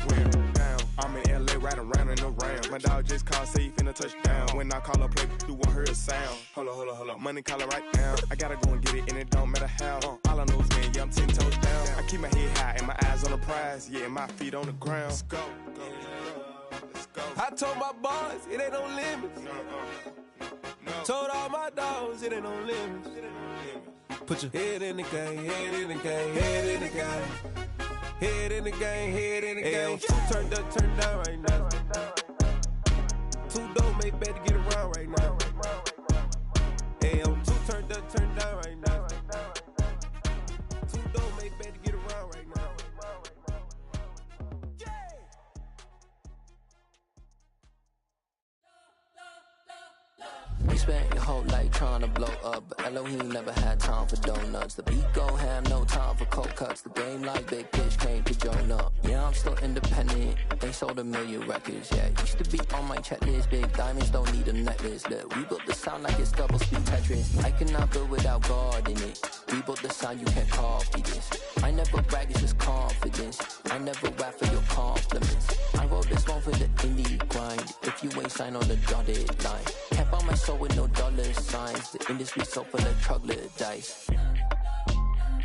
down. I'm in LA, riding around in the round. My dog just called, say he finna touch down. When I call up, play, you won't hear a sound. Hold up, money calling right now. I gotta go and get it, and it don't matter how. All I know is, man, yeah, I'm 10 toes down. I keep my head high and my eyes on the prize. Yeah, and my feet on the ground. Let's go. I told my boys, it ain't no limits. Told all my dogs, it ain't no limits. Put your head in the game, head in the game, head in the game. Head in the game, head in the game. Two turned up, turned down right now. Two dope make better get around right now. Hey, two turned up, turned down right now. Two dope make better get around right now. We spent your whole life trying to blow up, but Elohim never had time for donuts. The beat go ham, no time for cold cuts. The game like Big Pitch came to join up. Yeah, I'm still independent. They sold 1 million records. Yeah, used to be on my checklist. Big diamonds don't need a necklace. Look, we built the sound like it's double speed Tetris. I cannot build without God in it. We built the sound, you can't copy this. I never brag, it's just confidence. I never rap for your compliments. I wrote this one for the indie grind. If you ain't signed on the dotted line, can't buy my soul with no dollar signs. The industry so full of troglodytes.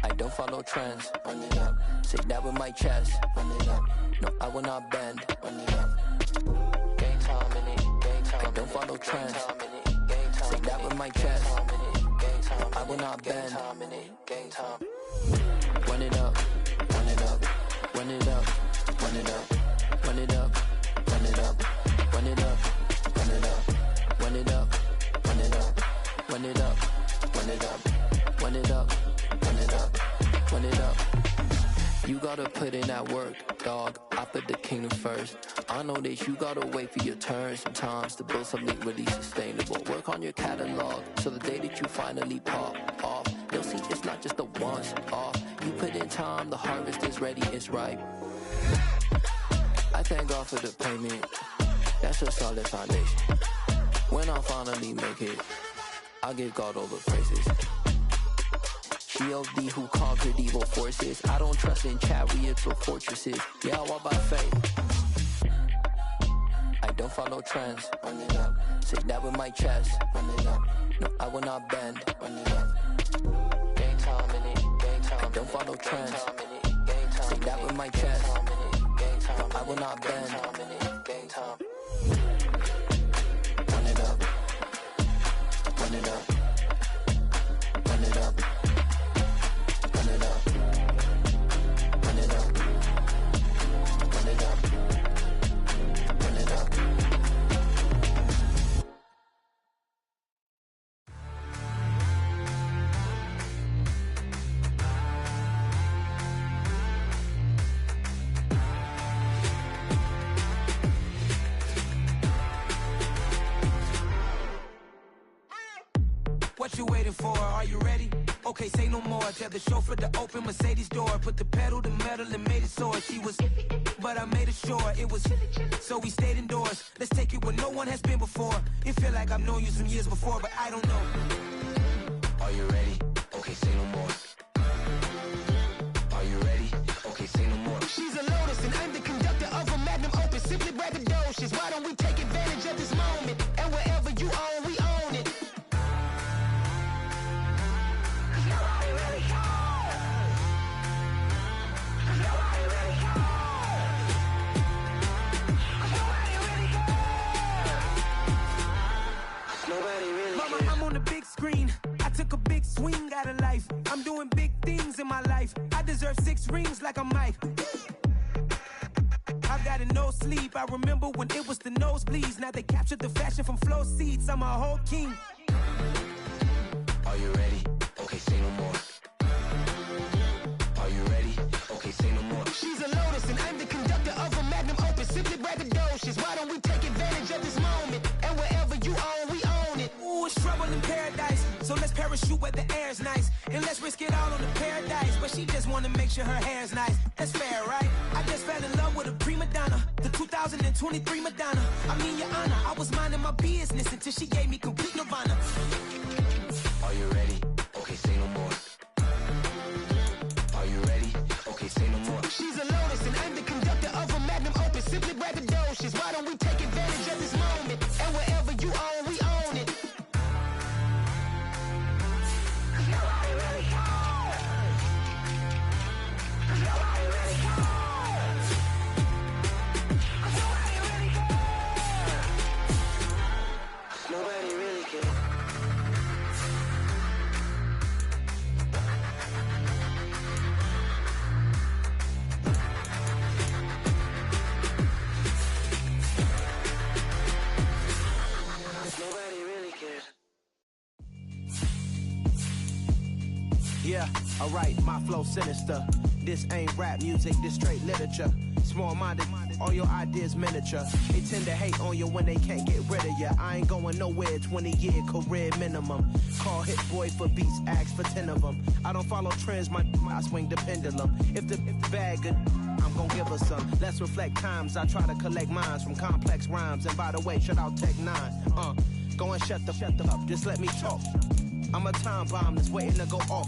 I don't follow trends. Run it up. Say that with my chest. Run it up. No, I will not bend. Run it up. Game time in it. Game time. I don't follow trends. Say that with my chest. I will not bend. Game time. Run it up. Run it up. Run it up. Run it up. Run it up. Run it up. Run it up. Run it up. Run it up. Run it up. Run it up. Run it up. Run it up. Run it up. Run it up. You gotta put in that work, dog. I put the kingdom first. I know that you gotta wait for your turn sometimes to build something really sustainable. Work on your catalog, so the day that you finally pop off, you'll see it's not just a once off. You put in time, the harvest is ready, it's ripe. I thank God for the payment. That's a solid foundation. When I finally make it, I give God all the praises. G.O.D. who conquered evil forces. I don't trust in chariots or fortresses. Yeah, I walk by faith. I don't follow trends. Run it up. Say that with my chest. Run it up. No, I will not bend. Run it up. Game time in it. Game time. I don't follow trends. Say that with my chest. No, I will not bend. Game time. Run it up. Run it up. Run it up. Run it up. Run it up. Run it up. Run it up. What you waiting for? Are you ready? Okay, say no more. Tell the chauffeur to open Mercedes door. Put the pedal to metal and made it soar. She was, but I made it sure it was. So we stayed indoors. Let's take it where no one has been before. It feel like I've known you some years before, but I don't know. Are you ready? Okay, say no more. Are you ready? Okay, say no more. She's a lotus and I'm the conductor of a magnum opus. Simply braggadocious. Why don't we take advantage of this moment? And wherever you own, we own it. Mama, I'm on the big screen. I took a big swing out of life. I'm doing big things in my life. I deserve 6 rings like I'm Mike. I've got no sleep. I remember when it was the nosebleeds. Now they captured the fashion from flow seats. I'm a whole king. Are you ready? Okay, say no more. Are you ready? Okay, say no more. She's a lotus and I'm the conductor of a magnum opus. Simply braggadocious. Why don't we take advantage of this moment? And wherever you own, we own it. Ooh, it's trouble in paradise. So let's parachute where the air's nice. And let's risk it all on the paradise. But she just wanna make sure her hair's nice. That's fair, right? I just fell in love with a prima donna. The 2023 Madonna. I mean, your honor, I was minding my business until she gave me complete nirvana. Are you ready? Okay, say no more. Are you ready? Okay, say no more. She's a lotus and I'm the conductor of a magnum opus. Simply braggadocious. Why don't we take advantage of this moment? And wherever you own, we own it. Nobody really cares. Nobody really cares. Nobody really cares. Nobody really cares. Nobody really cares. Yeah, alright, my flow sinister. This ain't rap music, this straight literature. Small-minded, all your ideas miniature. They tend to hate on you when they can't get rid of you. I ain't going nowhere, 20-year career minimum. Call Hit Boy for beats, ask for 10 of them. I don't follow trends, I swing the pendulum. If the bag good, I'm gon' give her some. Let's reflect times, I try to collect minds from complex rhymes. And by the way, shout out Tech 9. Go and shut the up, just let me talk. I'm a time bomb that's waiting to go off.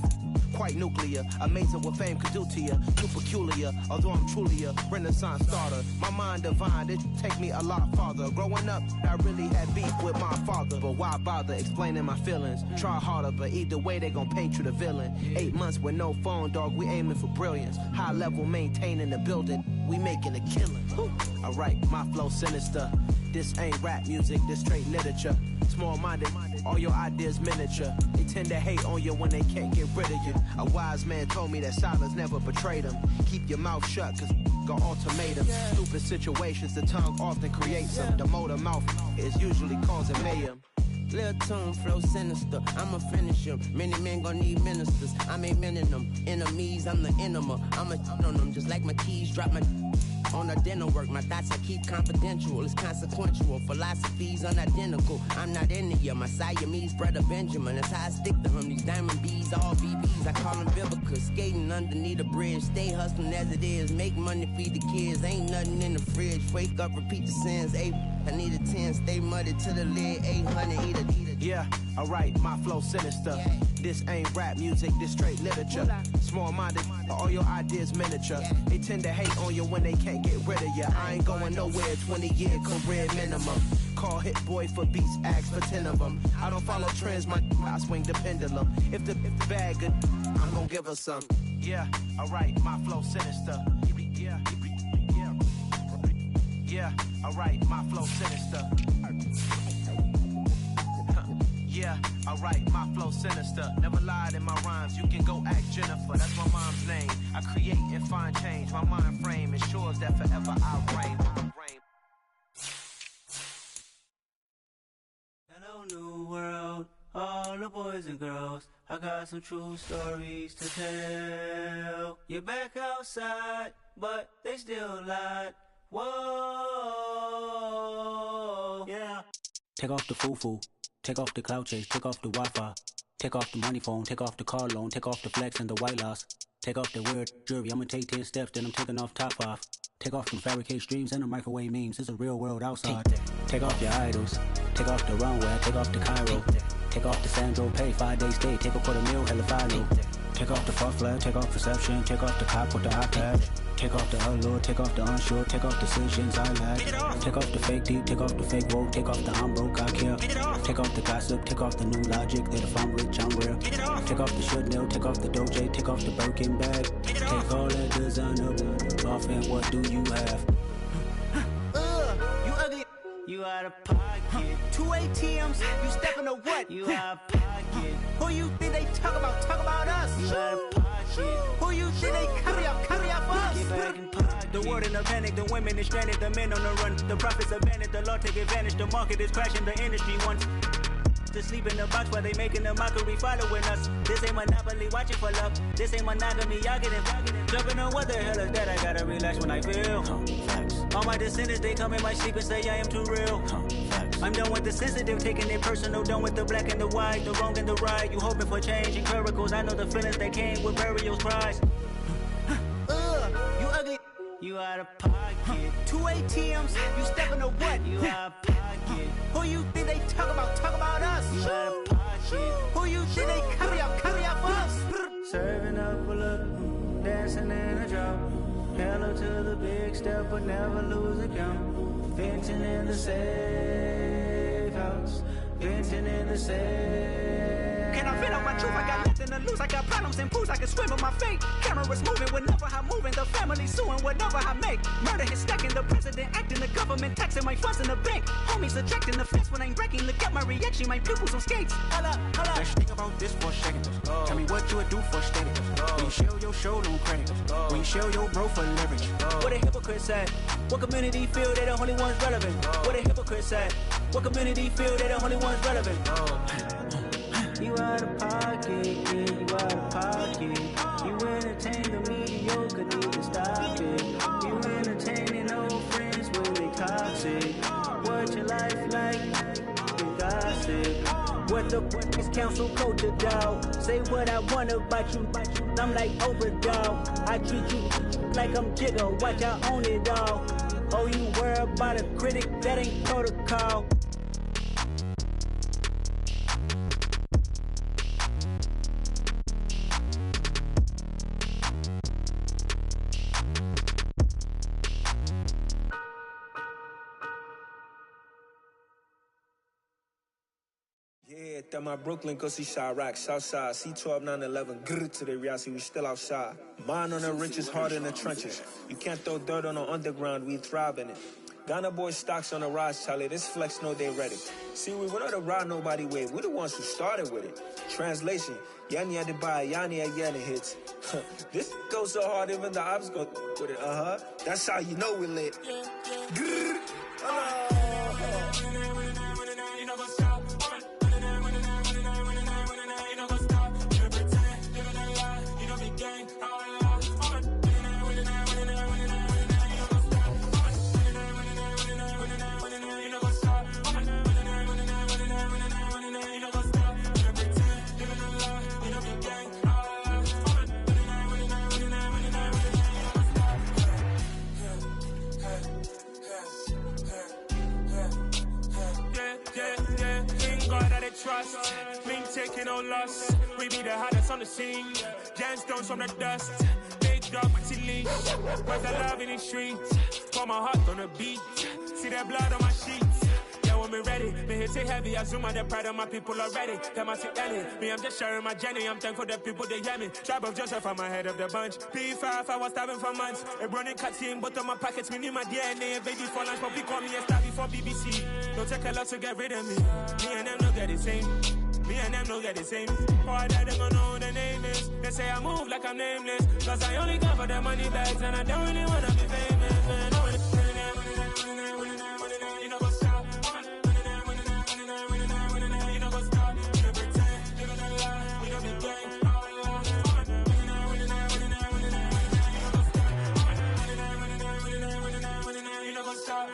Quite nuclear, amazing what fame could do to you. Too peculiar, although I'm truly a renaissance starter. My mind divine, it take me a lot farther. Growing up, I really had beef with my father. But why bother explaining my feelings? Try harder, but either way they gon' paint you the villain. 8 months with no phone, dog, we aiming for brilliance. High level maintaining the building, we making a killing. Alright, my flow sinister. This ain't rap music, this straight literature. Small-minded, all your ideas miniature. They tend to hate on you when they can't get rid of you. A wise man told me that silence never betrayed him. Keep your mouth shut, cause got ultimatums. Stupid situations, the tongue often creates them. The motor mouth is usually causing mayhem. Lil' tune, flow sinister. I'ma finish him. Many men gon' need ministers. I'm aiming them. Enemies, I'm the enema. I'ma on them just like my keys. Drop my on a dinner work. My thoughts I keep confidential. It's consequential. Philosophies unidentical. I'm not into you. My Siamese brother Benjamin. That's how I stick to him. These diamond bees, all BBs. I call them Vivica. Skating underneath a bridge. Stay hustling as it is. Make money, feed the kids. Ain't nothing in the fridge. Wake up, repeat the sins. I need a 10. Stay muddy to the lid. 800. Eat a. Yeah, alright, my flow sinister. This ain't rap music, this straight literature. Small-minded, all your ideas miniature. They tend to hate on you when they can't get rid of you. I ain't going nowhere, 20-year career minimum. Call Hit Boy for beats, ask for 10 of them. I don't follow trends, I swing the pendulum. If the bag good, I'm gonna give her some. Yeah, alright, my flow sinister. Yeah, alright, my flow sinister. Yeah, alright, my flow sinister. Never lied in my rhymes, you can go ask Jennifer. That's my mom's name. I create and find change. My mind frame ensures that forever I reign. Hello, new world, all the boys and girls. I got some true stories to tell. You're back outside, but they still lied. Whoa, yeah. Take off the foo-foo. Take off the cloud chase, take off the Wi-Fi. Take off the money phone, take off the car loan, take off the flex and the white loss. Take off the weird jewelry, I'ma take 10 steps, then I'm taking off top 5. Take off them fabricate streams and the microwave memes, it's a real world outside. Take off your idols, take off the runway, take off the Cairo. Take off the Sandro pay, 5-day stay, take a $250,000, hella final. Take off the fuck flag, take off perception, take off the cop with the iPad. Take off the allure, take off the unsure, take off decisions I lack. Take off the fake deep, take off the fake woke, take off the I'm broke, I care. Take off the gossip, take off the new logic, that if I'm rich, I'm real. Take off the should know, take off the Doja, take off the Birkin bag. Take all that designer off and what do you have? You ugly. You out of pocket. 2 ATMs, you stepping to what? You out of pocket. Who you think they talk about? Talk about us. You out of pocket. Who you think they carry up for us? Get back in pocket. The world in a panic, the women is stranded, the men on the run. The profits abandoned, the law take advantage, the market is crashing, the industry wants to sleep in the box while they making a mockery following us. This ain't Monopoly, watching for love. This ain't monogamy, y'all getting jumping on what the hell is that? I gotta relax when I feel. All my descendants, they come in my sleep and say I am too real. I'm done with the sensitive, taking it personal. Done with the black and the white, the wrong and the right. You hoping for change and miracles. I know the feelings that came with burials, cries. You ugly. You out of pocket. 2 ATMs, you stepping to what? You out of pocket. Who you think they talk about? Talk about us. You out of pocket. Who you think they carry up for us? Serving up a look, dancing in a drop. Hello to the big step, but never lose a count. Venting in the safe house. Venting in the safe. Can I feel out my truth? I got nothing to lose. I got problems and pools. I can swim in my fate. Cameras moving whenever I'm moving. The family suing whatever I make. Murder is stacking. The president acting. The government taxing my funds in the bank. Homies ejecting the fence when I'm breaking. Look at my reaction. My pupils on skates. Hold up. Let's think about this for a second. Tell me what you would do for status. When you show your show no credit. When you show your bro for leverage. What a hypocrite said. What community feel they the only ones relevant? What a hypocrite said. What community feel they the only ones relevant? You out of pocket, yeah, you out of pocket. You entertain the mediocre, need to stop it. You entertaining old friends when they toxic. What your life like? You gossip. What the is council culture, dog? Say what I want about you. I'm like Oprah, dog. I treat you like I'm Jigga. Watch I own it all. Oh, you worry about a critic? That ain't protocol. Yeah, that my Brooklyn, go see Chirac, Southside, C12, 911, grrr to the reality, we still outside. Mine on the riches, hard in the trenches. You can't throw dirt on the underground, we thrive in it. Ghana boys stocks on the rise, Charlie, this flex know they ready. See, we were not a ride nobody with, we the ones who started with it. Translation, Yanni had to buy, Yanni again it hits. This goes so hard, even the ops go with it, That's how you know we lit. Grrr, no loss. We be the hottest on the scene. Gemstones from the dust. Big dog, pretty leash. Where's the love in the streets? Pour my heart on the beat. See that blood on my sheets. Yeah, when we ready, me hit it heavy. I zoom out the pride of my people already. Them I see Ellie. Me, I'm just sharing my journey. I'm thankful that people they hear me. Tribe of Joseph, I'm ahead of the bunch. P5, I was starving for months. A running cutscene, but on my pockets, me need my DNA. Baby for lunch, but we call me a star before BBC. Don't take a lot to get rid of me. Me and them don't get the same. Me and them don't get the same. Oh, I died, they don't know who the name is. They say I move like I'm nameless. Cause I only come for the money bags. And I don't really wanna be famous, man. You know what's up? You know what's up? You know pretend. You know the lie. We don't be gang. You know what's up?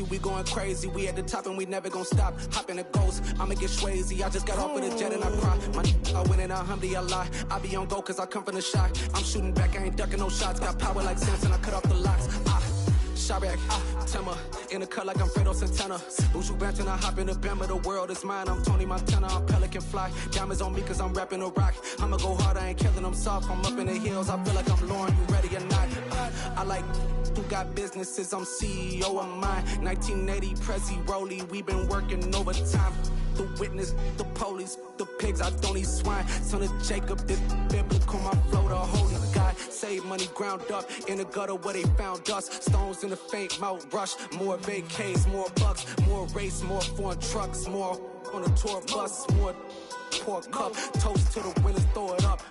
We going crazy, we at the top and we never gonna stop. Hop in a ghost, I'ma get swayzy. I just got off with a jet and I cry. My I win in a Humvee, I lie. I be on go cause I come from the shot. I'm shooting back, I ain't ducking no shots. Got power like Samson, I cut off the locks. Shabak, Tema, in the cut like I'm Fredo Santana. Buju Banton, I hop in the Bama, the world is mine. I'm Tony Montana, I'm Pelican Fly. Diamonds on me cause I'm rapping a rock. I'ma go hard, I ain't killing them soft. I'm up in the hills, I feel like I'm Lauren, you ready or not? I like who got businesses, I'm CEO of mine. 1980, Prezi Rolly, we been working overtime. The witness, the police, the pigs, I don't eat swine. Son of Jacob, this biblical, my flow, the holy God. Save money ground up in the gutter where they found us. Stones in the faint mouth rush. More vacays, more bucks, more race, more foreign trucks, more on a tour bus, more pour cup. Toast to the winners, throw it up.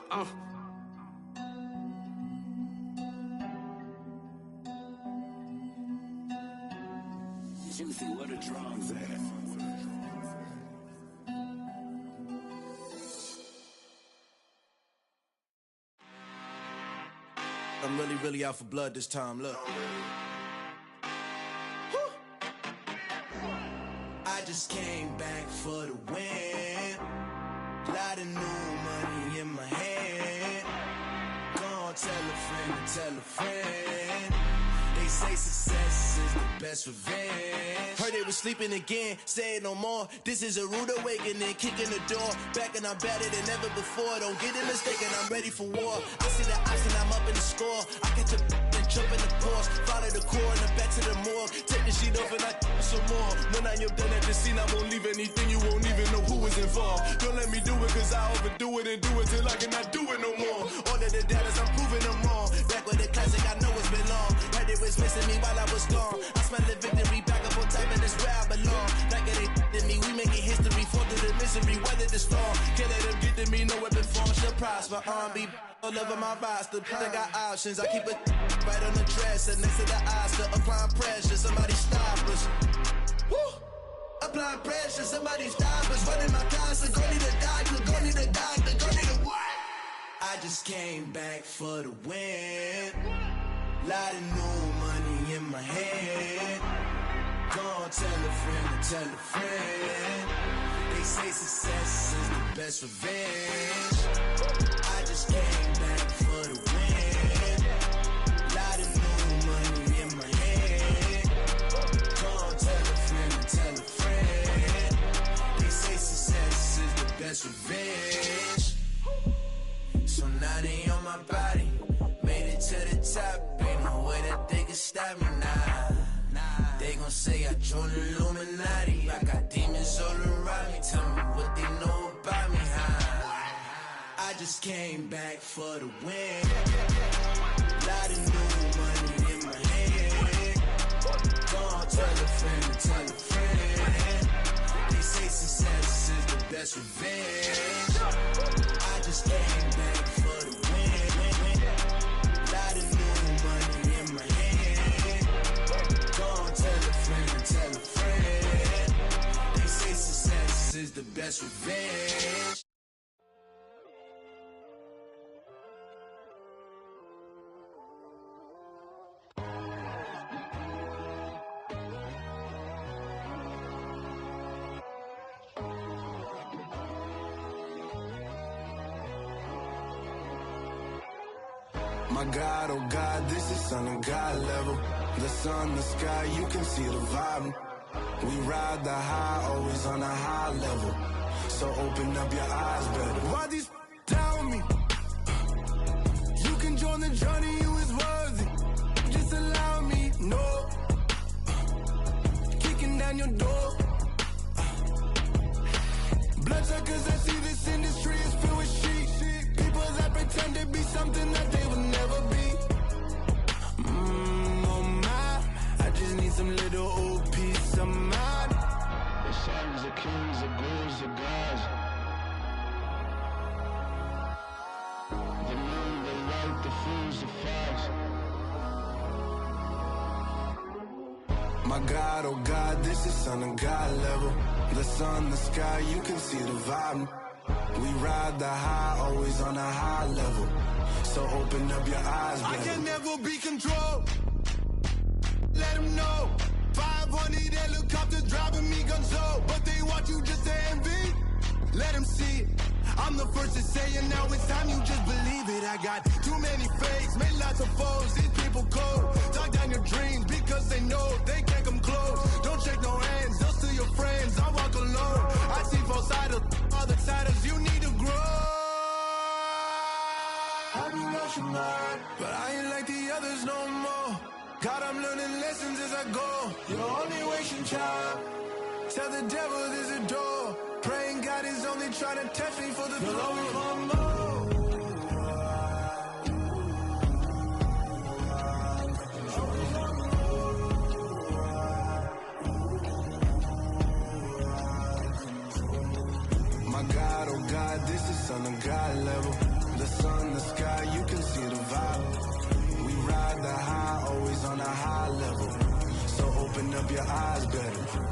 Juicy, where the drums at? I'm really out for blood this time, look. I just came back for the win. Lot of new money in my hand. Gonna tell a friend to tell a friend. They say success is the best revenge. Heard they was sleeping again, say it no more. This is a rude awakening, kicking the door. Back and I'm better than ever before. Don't get it mistaken, I'm ready for war. I see the option, I'm up in the score. I catch a and jump in the course. Follow the core and the back to the morgue. Take the sheet off and I some more. When I am done at the scene, I won't leave anything. You won't even know who was involved. Don't let me do it cause I overdo it and do it till I cannot do it no more. All of the data, I'm proving them wrong. Back with the classic, I know it's been long. Heard it was missing me while I was gone. I smell the victory, back up on time and it's where I belong. Like it ain't to me, we making history. Fall through the misery, weather the storm. Can't let them get to me, no weapon form shall prosper. R&B all over my roster. I got options, I keep it right on the dresser. Next to the Oscar, applying pressure. Somebody stop us. Woo! Applying pressure, somebody stop us. Running my closet, go need a doctor, go need a doctor, go need a what? I just came back for the win. Lot of new money in my hand. Gonna tell a friend to tell a friend. They say success is the best revenge. I just came back for the win. Lot of new money in my hand. Gonna tell a friend to tell a friend. They say success is the best revenge. So now they on my body. Made it to the top, ain't no way that they can stop me now. They gon' say I joined the Illuminati. I got demons all around me. Tell me what they know about me, huh? I just came back for the win. Lot of new money in my hand. Gonna tell a friend to tell a friend. They say success is the best revenge. I just came back for the win. Lot of new money in my hand. Gonna tell a friend to tell a friend. They say success is the best revenge. My God, oh God, this is Son of God level. The sun, the sky, you can see the vibe. We ride the high, always on a high level. So open up your eyes better. Why these down me? You can join the journey, you is worthy. Just allow me, no. Kicking down your door. Bloodsuckers that see this industry is filled with sheep. People that pretend to be something that they will never be. Oh my, I just need some little old peace of mind. The sons of kings, the ghouls, the gods. The moon, the light, the fools, the facts. My God, oh God, this is Son of God level. The sun, the sky, you can see the vibe. We ride the high, always on a high level. So open up your eyes, baby. I can never be controlled. Let them know. 500 helicopters driving me gonzo. But they want you just to envy. Let them see it. I'm the first to say it, now it's time you just believe it. I got too many fakes, made lots of foes. These people cold. Talk down your dreams because they know they can't come close. Don't shake no hands, they'll steal your friends. I walk alone. I see both sides of other siders. You need to grow. Have you lost your mind? But I ain't like the others no more. God, I'm learning lessons as I go. You're only wasting time. Tell the devil there's a door. Praying God is only trying to test me for the glory. My God, oh God, this is Son of God level. The sun, the sky, you can see the vibe. We ride the high, always on a high level. So open up your eyes better.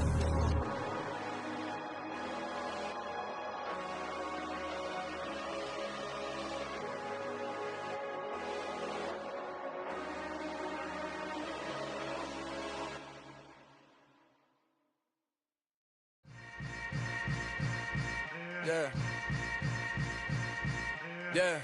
Yeah. Yeah.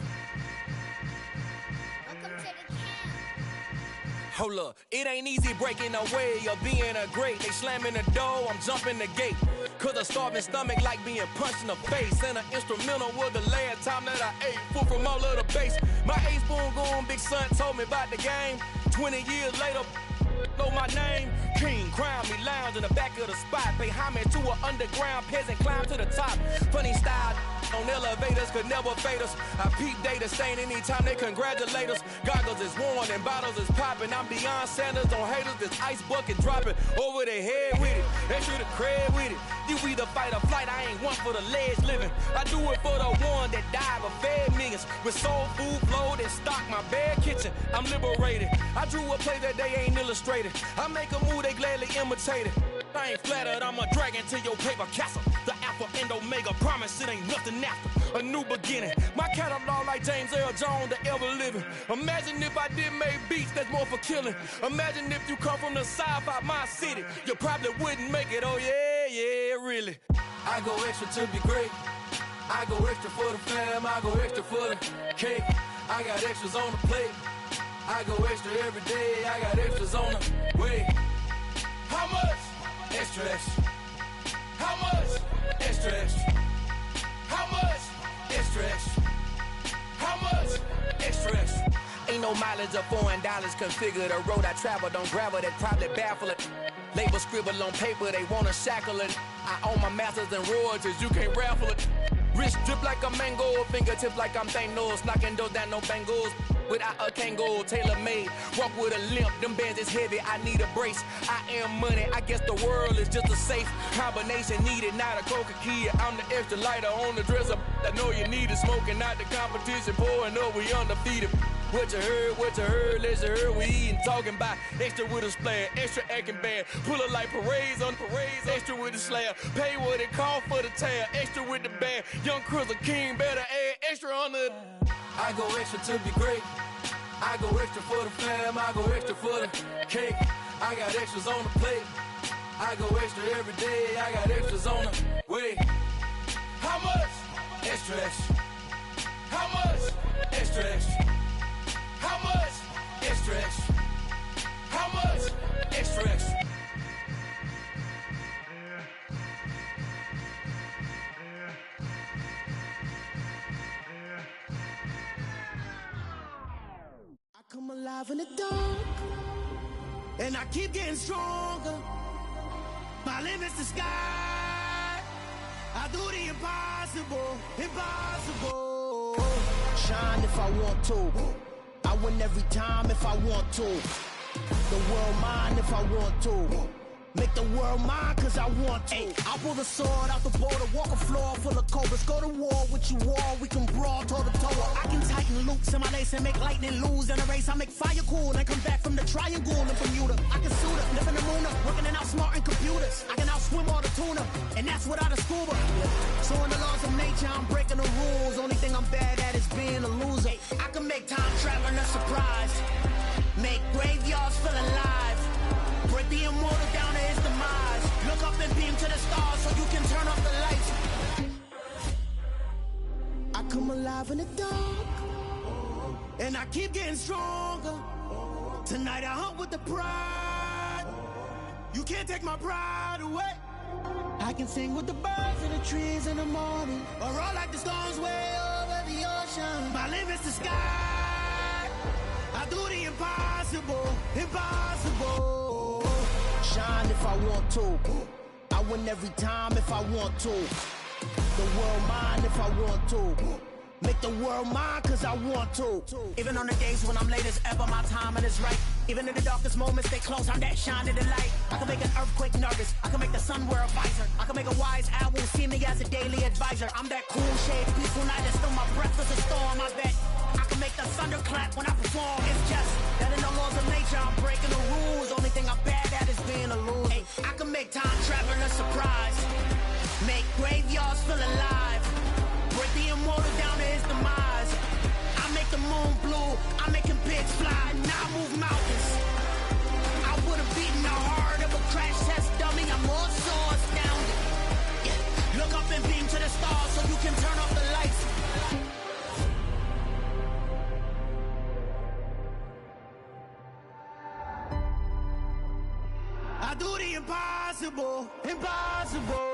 Hold up, it ain't easy breaking away or being a great. They slamming the door, I'm jumping the gate. Cause a starving stomach like being punched in the face. And an instrumental was the last time that I ate food from all of the bass. My ace boom goon, big son told me about the game. 20 years later, know my name. King, crown me, lounge in the back of the spot. Pay homage to an underground peasant, climb to the top. Funny style on elevators could never fade us. I peep data stain anytime they congratulate us. Goggles is worn and bottles is popping. I'm Deion Sanders on haters, this ice bucket dropping over their head with it. They should have cred with it. You either fight or flight, I ain't one for the ledge living. I do it for the one that died but fed millions. With soul food flowed and stocked my bare kitchen. I'm liberated. I drew a play that they ain't illustrated. I make a move, they gladly imitate it. I ain't flattered, I'm a dragon to your paper castle. The Alpha and Omega, promise it ain't nothing after. A new beginning. My catalog like James Earl Jones, the ever living. Imagine if I did make beats that's more for killing. Imagine if you come from the south out my city. You probably wouldn't make it, oh yeah, yeah, really. I go extra to be great. I go extra for the fam, I go extra for the cake. I got extras on the plate. I go extra every day, I got extras on the way. How much? Extra, extra. How much? Extra, extra. How much? Extra, extra. How much? Extra, extra. Ain't no mileage of $4 configure the road I travel. Don't gravel, that probably baffle it. Label scribble on paper, they wanna shackle it. I own my masters and royalties, you can't raffle it. Wrist drip like a mango, fingertips like I'm Thanos. Knocking those down, no bangles. Without a Kango, tailor-made. Walk with a limp, them bands is heavy, I need a brace. I am money, I guess the world is just a safe combination needed, not a coca-key. I'm the extra lighter on the dresser. I know you need it, smoking out the competition, pouring up, we undefeated. What you heard, let's hear we eatin', talking about extra with a splash, extra acting bad. Pull up like parades on parades, extra with the slab. Pay what it cost for the tab, extra with the bag. Young Crizzle King, better add extra on the. I go extra to be great. I go extra for the fam, I go extra for the cake. I got extras on the plate. I go extra every day, I got extras on the way. How much? Extra, extra. How much? Extra, extra. How much? come alive in the dark, and I keep getting stronger. My limit's the sky. I do the impossible, impossible. Shine if I want to. I win every time if I want to. The world mine if I want to. Make the world mine cause I want to. I'll pull the sword out the border, walk a floor full of cobras. Go to war with you all, we can brawl toe to toe. I can tighten loops in my lace and make lightning lose in a race. I make fire cool and come back from the triangle in Bermuda. I can suit up, live in the moon up, working and outsmarting computers. I can outswim all the tuna, and that's without a scuba. So in the laws of nature, I'm breaking the rules. Only thing I'm bad at is being a loser. I can make time traveling a surprise, make graveyards feel alive, break the immortal down to his demise. Look up and beam to the stars so you can turn off the lights. I come alive in the dark, and I keep getting stronger. Tonight I hunt with the pride. You can't take my pride away. I can sing with the birds and the trees in the morning, or roll like the storms way over the ocean. My limit's the sky. I do the impossible, impossible. Shine if I want to. I win every time if I want to. The world mine if I want to. Make the world mine cause I want to. Even on the days when I'm late as ever, my timing is right. Even in the darkest moments, they close, I'm that shining the light. I can make an earthquake nervous, I can make the sun wear a visor. I can make a wise owl see me as a daily advisor. I'm that cool shade, peaceful night, and still my breath is a storm, I bet. I can make the thunder clap when I perform. It's just that in the laws of nature, I'm breaking the rules. Only thing I'm bad at is being a loser. Hey, I can make time traveling a surprise, make graveyards feel alive, break the immortal down to his demise. I make the moon blue, I'm making pigs fly, now I move mountains. I would've beaten the heart of a crash test dummy. I'm more so astounded. Yeah. Look up and beam to the stars so you can turn off the lights. I do the impossible, impossible.